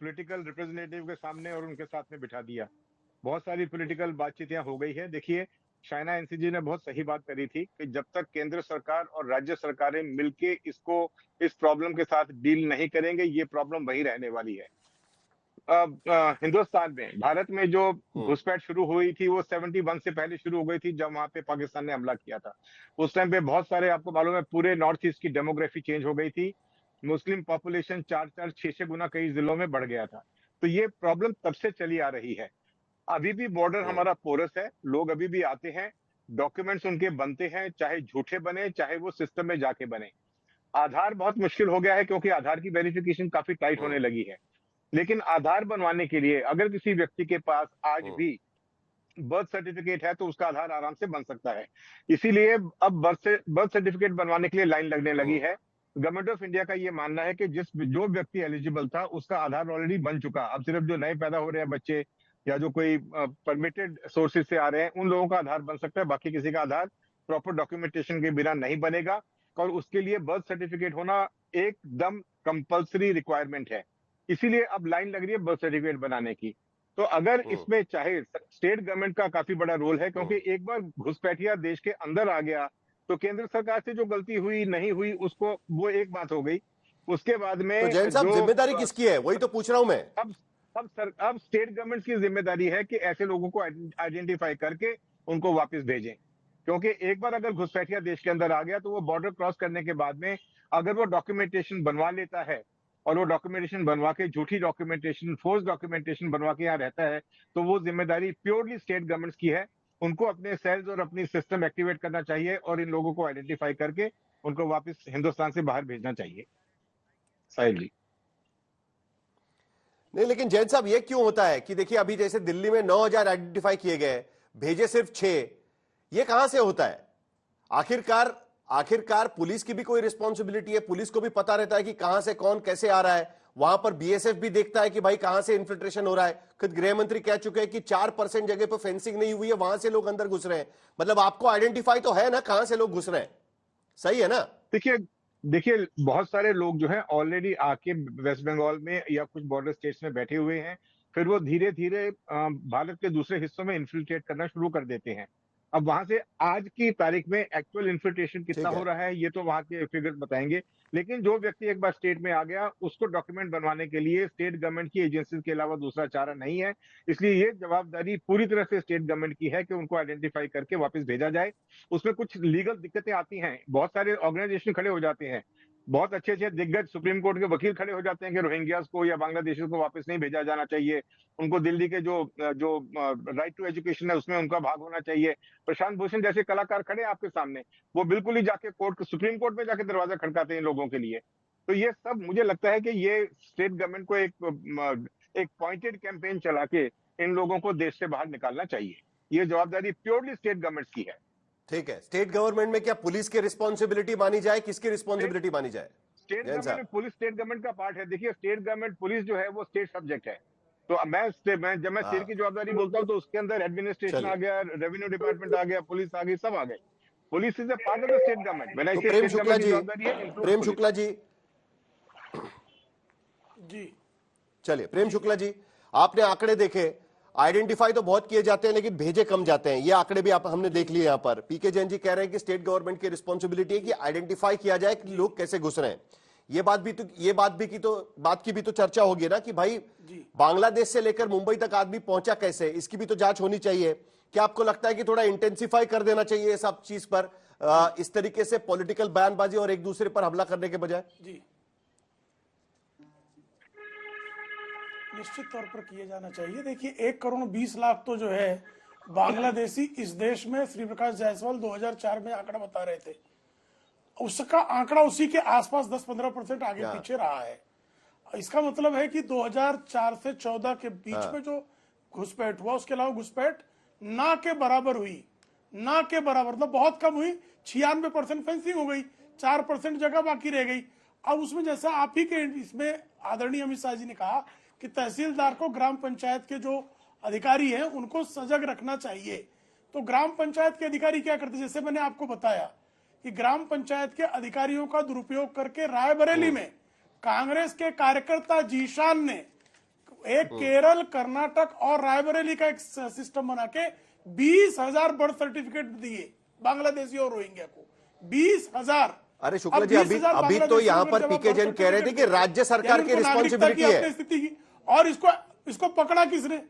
पॉलिटिकल रिप्रेजेंटेटिव के सामने और उनके साथ में बिठा दिया। बहुत सारी पॉलिटिकल बातचीतें हो गई है। देखिए, शाइना एनसीजी ने बहुत सही बात करी थी कि जब तक केंद्र सरकार और राज्य सरकारें मिलके इस प्रॉब्लम के साथ डील नहीं करेंगे, ये प्रॉब्लम वही रहने वाली है। हिंदुस्तान में, भारत में जो घुसपैठ शुरू हुई थी वो 71 से पहले शुरू हो गई थी, जब वहां पे पाकिस्तान ने हमला किया था। उस टाइम पे बहुत सारे, आपको मालूम है, पूरे नॉर्थ ईस्ट की डेमोग्राफी चेंज हो गई थी। मुस्लिम पॉपुलेशन 4-4, 6-6 गुना कई जिलों में बढ़ गया था। तो ये प्रॉब्लम तब से चली आ रही है। अभी भी बॉर्डर हमारा पोरस है, लोग अभी भी आते हैं, डॉक्यूमेंट्स उनके बनते हैं, चाहे झूठे बने चाहे वो सिस्टम में जाके बने। आधार बहुत मुश्किल हो गया है क्योंकि आधार की वेरिफिकेशन काफी टाइट होने लगी है। लेकिन आधार बनवाने के लिए अगर किसी व्यक्ति के पास आज भी बर्थ सर्टिफिकेट है तो उसका आधार आराम से बन सकता है। इसीलिए अब बर्थ सर्टिफिकेट बनवाने के लिए लाइन लगने लगी है। गवर्नमेंट ऑफ इंडिया का ये मानना है कि जो व्यक्ति एलिजिबल था उसका आधार ऑलरेडी बन चुका। अब सिर्फ जो नए पैदा हो रहे हैं बच्चे या जो कोई परमिटेड सोर्सेज से आ रहे हैं, उन लोगों का आधार बन सकता है। बाकी किसी का आधार प्रॉपर डॉक्यूमेंटेशन के बिना नहीं बनेगा, और उसके लिए बर्थ सर्टिफिकेट होना एकदम कंपल्सरी रिक्वायरमेंट है। इसीलिए अब लाइन लग रही है बर्थ सर्टिफिकेट बनाने की। तो अगर इसमें चाहे स्टेट गवर्नमेंट का काफी बड़ा रोल है, क्योंकि एक बार घुसपैठिया देश के अंदर आ गया तो केंद्र सरकार से जो गलती हुई नहीं हुई उसको, वो एक बात हो गई। उसके बाद में तो जैन साहब, जिम्मेदारी किसकी है? वही तो पूछ रहा हूं मैं। अब स्टेट गवर्नमेंट की जिम्मेदारी है कि ऐसे लोगों को आइडेंटिफाई करके उनको वापस भेजें, क्योंकि एक बार अगर घुसपैठिया देश के अंदर आ गया तो वो बॉर्डर क्रॉस करने के बाद में अगर वो डॉक्यूमेंटेशन बनवा लेता है और वो डॉक्यूमेंटेशन बनवा के, झूठी डॉक्यूमेंटेशन, फोर्स डॉक्यूमेंटेशन बनवा के यहाँ रहता है, तो वो जिम्मेदारी प्योरली स्टेट गवर्नमेंट्स की है। उनको अपने सेल्स और अपनी सिस्टम एक्टिवेट करना चाहिए और इन लोगों को आइडेंटिफाई करके उनको वापस हिंदुस्तान से बाहर भेजना चाहिए। साहिल जी। नहीं, लेकिन जैन साहब, ये क्यों होता है कि देखिए, अभी जैसे दिल्ली में 9,000 आइडेंटिफाई किए गए, भेजे सिर्फ 6, ये कहां से होता है? आखिरकार पुलिस की भी कोई रिस्पॉन्सिबिलिटी है। पुलिस को भी पता रहता है कि कहां से कौन कैसे आ रहा है। वहां पर बीएसएफ भी देखता है कि भाई कहां से इन्फिल्ट्रेशन हो रहा है। खुद गृह मंत्री कह चुके हैं कि 4% जगह पर फेंसिंग नहीं हुई है, वहां से लोग अंदर घुस रहे हैं। मतलब आपको आइडेंटिफाई तो है ना कहां से लोग घुस रहे हैं, सही है ना? देखिए बहुत सारे लोग जो हैं ऑलरेडी आके वेस्ट बंगाल में या कुछ बॉर्डर स्टेट्स में बैठे हुए हैं, फिर वो धीरे धीरे भारत के दूसरे हिस्सों में इन्फिल्ट्रेट करना शुरू कर देते हैं। अब वहां से आज की तारीख में एक्चुअल इन्फिल्ट्रेशन कितना हो रहा है ये तो वहां के फिगर्स बताएंगे, लेकिन जो व्यक्ति एक बार स्टेट में आ गया उसको डॉक्यूमेंट बनवाने के लिए स्टेट गवर्नमेंट की एजेंसीज के अलावा दूसरा चारा नहीं है। इसलिए ये जवाबदारी पूरी तरह से स्टेट गवर्नमेंट की है कि उनको आइडेंटिफाई करके वापस भेजा जाए। उसमें कुछ लीगल दिक्कतें आती हैं, बहुत सारे ऑर्गेनाइजेशन खड़े हो जाते हैं, बहुत अच्छे अच्छे दिग्गज सुप्रीम कोर्ट के वकील खड़े हो जाते हैं कि रोहिंग्यास को या बांग्लादेशियों को वापस नहीं भेजा जाना चाहिए, उनको दिल्ली के जो राइट टू एजुकेशन है उसमें उनका भाग होना चाहिए। प्रशांत भूषण जैसे कलाकार खड़े आपके सामने, वो बिल्कुल ही जाके सुप्रीम कोर्ट में जाके दरवाजा खड़काते हैं लोगों के लिए। तो ये सब मुझे लगता है कि ये स्टेट गवर्नमेंट को एक एक पॉइंटेड कैंपेन चला के इन लोगों को देश से बाहर निकालना चाहिए। ये जवाबदारी प्योरली स्टेट गवर्नमेंट की है। ठीक है, स्टेट गवर्नमेंट में क्या पुलिस की रिस्पॉन्सिबिलिटी मानी जाए, किसकी रिस्पॉन्सिबिलिटी मानी जाए? State government, police state government का पार्ट है। देखिए स्टेट गवर्नमेंट पुलिस जो है वो स्टेट सब्जेक्ट है। तो जब मैं स्टेट की जवाबदारी बोलता हूँ तो उसके अंदर एडमिनिस्ट्रेशन आ गया, रेवेन्यू डिपार्टमेंट आ गया, पुलिस आ गई, सब आ गए। Police is a part of the state government. मैंने तो प्रेम शुक्ला जी, चलिए प्रेम शुक्ला जी, आपने आंकड़े देखे, आइडेंटिफाई तो बहुत किए जाते हैं लेकिन भेजे कम जाते हैं, ये आंकड़े भी हमने देख लिए। यहां पर पीके जैन जी कह रहे हैं कि स्टेट गवर्नमेंट की रिस्पॉन्सिबिलिटी है कि आइडेंटिफाई किया जाए कि लोग कैसे घुस रहे हैं। ये बात की भी तो चर्चा होगी ना कि भाई बांग्लादेश से लेकर मुंबई तक आदमी पहुंचा कैसे, इसकी भी तो जांच होनी चाहिए। क्या आपको लगता है कि थोड़ा इंटेंसिफाई कर देना चाहिए सब चीज पर, इस तरीके से पॉलिटिकल बयानबाजी और एक दूसरे पर हमला करने के बजाय? जी, निश्चित तौर पर किया जाना चाहिए। देखिए 1,20,00,000 तो जो है बांग्लादेशी इस देश में, श्री प्रकाश जायसवाल 2004 में आंकड़ा बता रहे थे, उसका आंकड़ा उसी के आसपास 10-15% आगे पीछे रहा है। इसका मतलब है कि 2004 से 14 के बीच में जो घुसपैठ हुआ, उसके अलावा घुसपैठ ना के बराबर हुई, ना के बराबर मतलब बहुत कम हुई। 96% फेंसिंग हो गई, 4% जगह बाकी रह गई। अब उसमें जैसा आप ही के इसमें आदरणीय अमित शाह जी ने कहा कि तहसीलदार को ग्राम पंचायत के जो अधिकारी हैं उनको सजग रखना चाहिए। तो ग्राम पंचायत के अधिकारी क्या करते, जैसे मैंने आपको बताया कि ग्राम पंचायत के अधिकारियों का दुरुपयोग करके रायबरेली में कांग्रेस के कार्यकर्ता जीशान ने एक केरल, कर्नाटक और रायबरेली का एक सिस्टम बना के 20,000 बर्थ सर्टिफिकेट दिए बांग्लादेशी और रोहिंग्या को। 20,000। अरे शुक्ला जी, अभी तो यहाँ पर पीके जैन कह रहे थे कि राज्य सरकार की रिस्पॉन्सिबिलिटी है स्थिति की, और इसको पकड़ा किसने?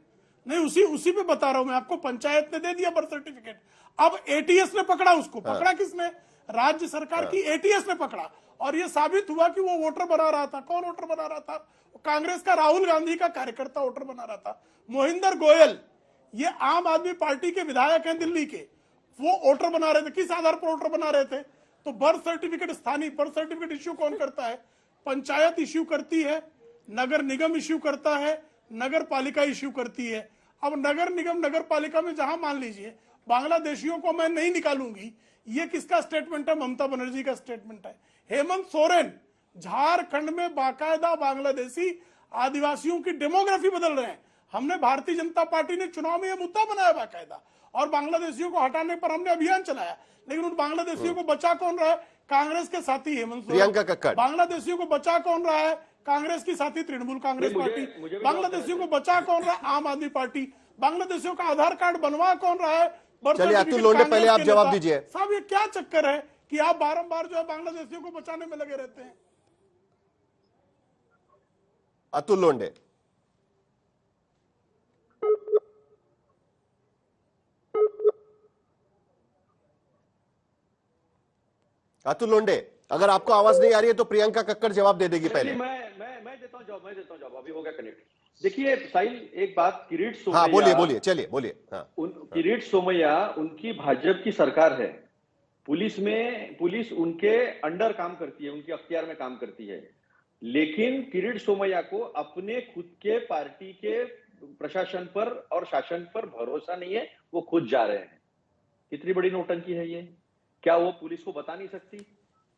नहीं, उसी पे बता रहा हूं मैं आपको, पंचायत ने दे दिया बर्थ सर्टिफिकेट। अब एटीएस ने पकड़ा उसको, पकड़ा किसने? राज्य सरकार की एटीएस ने पकड़ा, और ये साबित हुआ कि वो वोटर बना रहा था। कौन वोटर बना रहा था? कांग्रेस का राहुल गांधी का कार्यकर्ता वोटर बना रहा था। मोहिंदर गोयल, ये आम आदमी पार्टी के विधायक हैं दिल्ली के, वो वोटर बना रहे थे। किस आधार पर वोटर बना रहे थे? तो बर्थ सर्टिफिकेट, स्थानीय बर्थ सर्टिफिकेट इश्यू कौन करता है? पंचायत इश्यू करती है, नगर निगम इश्यू करता है, नगर पालिका इश्यू करती है। अब नगर निगम, नगर पालिका में जहां मान लीजिए बांग्लादेशियों को मैं नहीं निकालूंगी, ये किसका स्टेटमेंट है? ममता बनर्जी का स्टेटमेंट है। हेमंत सोरेन झारखंड में बाकायदा बांग्लादेशी आदिवासियों की डेमोग्राफी बदल रहे हैं। हमने, भारतीय जनता पार्टी ने चुनाव में यह मुद्दा बनाया बाकायदा, और बांग्लादेशियों को हटाने पर हमने अभियान चलाया। लेकिन उन बांग्लादेशियों को बचा कौन रहा है? कांग्रेस के साथी हेमंत सोरेन। बांग्लादेशियों को बचा कौन रहा है? कांग्रेस की साथी तृणमूल कांग्रेस पार्टी। बांग्लादेशियों को बचा कौन रहा है? आम आदमी पार्टी। बांग्लादेशियों का आधार कार्ड बनवा कौन रहा है? चलिए अतुल लोंढे, पहले आप जवाब दीजिए। साहब ये क्या चक्कर है कि आप बारंबार जो है बांग्लादेशियों को बचाने में लगे रहते हैं? अतुल लोंढे, अतुल लोंढे, अगर आपको आवाज नहीं आ रही है तो प्रियंका कक्कड़ जवाब दे देगी पहले। मैं देता हूं जवाब, अभी हो गया कनेक्ट। देखिए साहिल, एक बात, किरीट सोमैया, हाँ बोलिए, चलिए बोलिए। हाँ, किरीट सोमैया उनकी भाजपा की सरकार है, पुलिस उनके अंडर काम करती है, उनके अख्तियार में काम करती है। लेकिन किरीट सोमैया को अपने खुद के पार्टी के प्रशासन पर और शासन पर भरोसा नहीं है, वो खुद जा रहे हैं। कितनी बड़ी नौटंकी है ये? क्या वो पुलिस को बता नहीं सकती?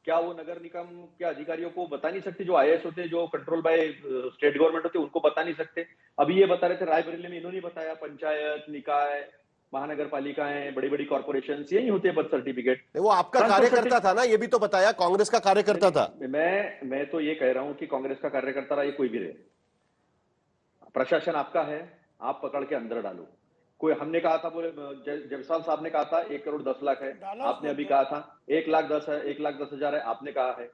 क्या वो नगर निगम के अधिकारियों को बता नहीं सकते, जो आईएएस होते, जो कंट्रोल बाय स्टेट गवर्नमेंट होते, उनको बता नहीं सकते? अभी ये बता रहे थे रायबरेली में, इन्होंने बताया पंचायत, निकाय, महानगर पालिकाएं, बड़ी बड़ी कॉर्पोरेशन, यही होते हैं बर्थ सर्टिफिकेट। वो आपका कार्यकर्ता था ना, ये भी तो बताया, कांग्रेस का कार्यकर्ता था। मैं तो ये कह रहा हूं कि कांग्रेस का कार्यकर्ता रहा, ये कोई भी रहे, प्रशासन आपका है, आप पकड़ के अंदर डालो। कोई, हमने कहा था, बोले जायसवाल साहब ने कहा था 1,10,00,000 है, आपने अभी कहा था 1,10,000 है, आपने कहा है।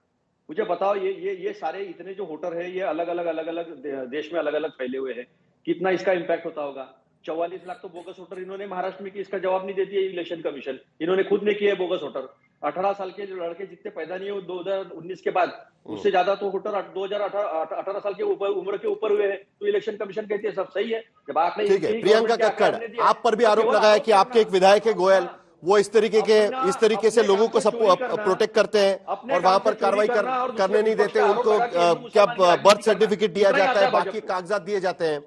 मुझे बताओ, ये सारे इतने जो वोटर है, ये अलग अलग देश में अलग अलग फैले हुए हैं, कितना इसका इम्पैक्ट होता होगा? 44 लाख तो बोगस वोटर इन्होंने महाराष्ट्र में की, इसका जवाब नहीं देती है इलेक्शन कमीशन, इन्होंने खुद ने किया है बोगस वोटर। 18 साल के जो लड़के जितने पैदा नहीं हुए 2019 के बाद, उससे ज्यादा तो वोटर 2018 साल के उम्र के ऊपर हुए हैं, तो इलेक्शन कमीशन कहती है सब सही है। जब आपने, ठीक है, प्रियंका कक्कड़, आप पर भी आरोप लगाया कि आपके एक विधायक है गोयल, वो इस तरीके से लोगों को सब प्रोटेक्ट करते हैं और वहां पर कार्रवाई करने नहीं देते, उनको क्या बर्थ सर्टिफिकेट दिया जाता है, बाकी कागजात दिए जाते हैं।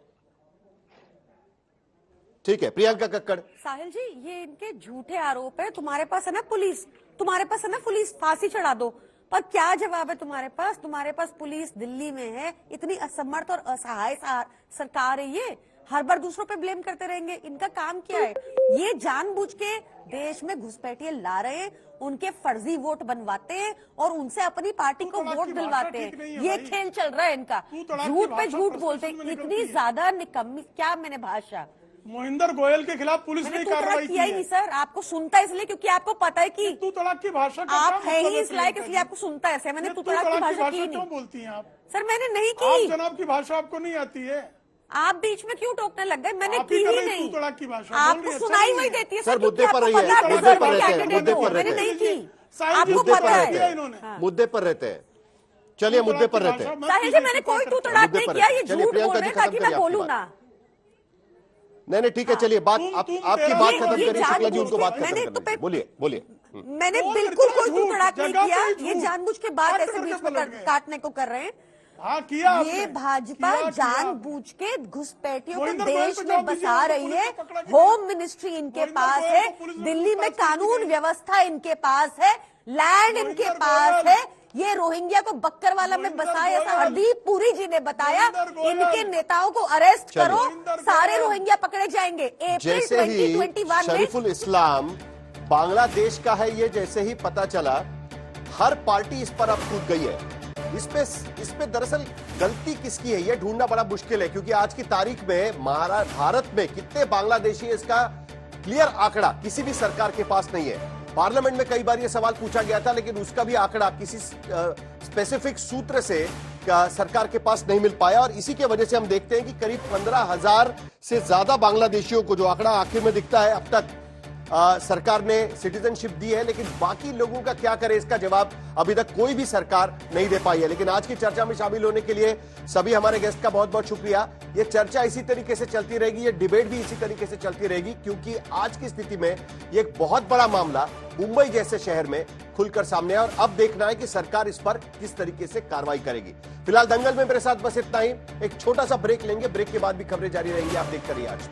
ठीक है, प्रियंका कक्कड़। साहिल जी, ये इनके झूठे आरोप है। तुम्हारे पास है ना पुलिस, फांसी चढ़ा दो, पर क्या जवाब है तुम्हारे पास? तुम्हारे पास पुलिस दिल्ली में है, इतनी असमर्थ और असहाय सरकार है ये, हर बार दूसरों पे ब्लेम करते रहेंगे। इनका काम क्या है? ये जानबूझ के देश में घुसपैठिए ला रहे हैं, उनके फर्जी वोट बनवाते हैं और उनसे अपनी पार्टी को वोट दिलवाते हैं। ये खेल चल रहा है इनका, झूठ पे झूठ बोलते हैं। इतनी ज्यादा निकम्मी, क्या मैंने भाषा मोहिंदर गोयल के खिलाफ पुलिस ने कार्रवाई किया ही नहीं सर। आपको सुनता है इसलिए क्योंकि आपको पता है कि तू तड़ाक की भाषा आप है ही इस लायक, इसलिए आपको सुनता है। ऐसे मैंने तू तड़ाक की भाषा की नहीं। बोलती हैं आप? सर मैंने नहीं की। जनाब की भाषा आपको नहीं आती है? आप बीच में क्यों टोकने लग गए? मैंने की ही नहीं। की भाषा आपको सुनाई वही देती है सर, मुद्दे पर रहिए, मैंने नहीं की। आपको पता है, मुद्दे पर रहते हैं। चलिए मुद्दे पर रहते हैं। साहिल जी, मैंने कोई तू तड़ाक नहीं किया, ये झूठ बोल रहे हैं ताकि मैं बोलूं ना। नहीं ठीक है, चलिए बात आपकी बात खत्म करिए, शुक्ला जी उनको बात खत्म करने। बोलिए। मैंने बिल्कुल कोई तू तड़ाक नहीं किया, ये जानबूझ के बात ऐसे बीच में काटने को कर रहे हैं। किया ये भाजपा जानबूझ के घुसपैठियों को देश में बसा रही है। होम मिनिस्ट्री इनके पास है, दिल्ली में कानून व्यवस्था इनके पास है, लैंड इनके पास है। ये रोहिंग्या को बक्करवाला में बसाया, ऐसा हरदीप पुरी जी ने बताया। इनके नेताओं को अरेस्ट करो, सारे रोहिंग्या पकड़े जाएंगे। अप्रैल 2021 में शरीफुल इस्लाम बांग्लादेश का है, ये जैसे ही पता चला हर पार्टी इस पर अब कूद गई है। इस पे दरअसल गलती किसकी है ये ढूंढना बड़ा मुश्किल है, क्योंकि आज की तारीख में भारत में कितने बांग्लादेशी है इसका क्लियर आंकड़ा किसी भी सरकार के पास नहीं है। पार्लियामेंट में कई बार यह सवाल पूछा गया था, लेकिन उसका भी आंकड़ा किसी स्पेसिफिक सूत्र से सरकार के पास नहीं मिल पाया। और इसी के वजह से हम देखते हैं कि करीब 15,000 से ज्यादा बांग्लादेशियों को, जो आंकड़ा आखिर में दिखता है, अब तक सरकार ने सिटीजनशिप दी है। लेकिन बाकी लोगों का क्या करे, इसका जवाब अभी तक कोई भी सरकार नहीं दे पाई है। लेकिन आज की चर्चा में शामिल होने के लिए सभी हमारे गेस्ट का बहुत बहुत शुक्रिया। ये चर्चा इसी तरीके से चलती रहेगी, ये डिबेट भी इसी तरीके से चलती रहेगी, क्योंकि आज की स्थिति में ये एक बहुत बड़ा मामला मुंबई जैसे शहर में खुलकर सामने आया और अब देखना है कि सरकार इस पर किस तरीके से कार्रवाई करेगी। फिलहाल दंगल में मेरे साथ बस इतना ही। एक छोटा सा ब्रेक लेंगे, ब्रेक के बाद भी खबरें जारी रहेंगी। आप देखते रहिए आज।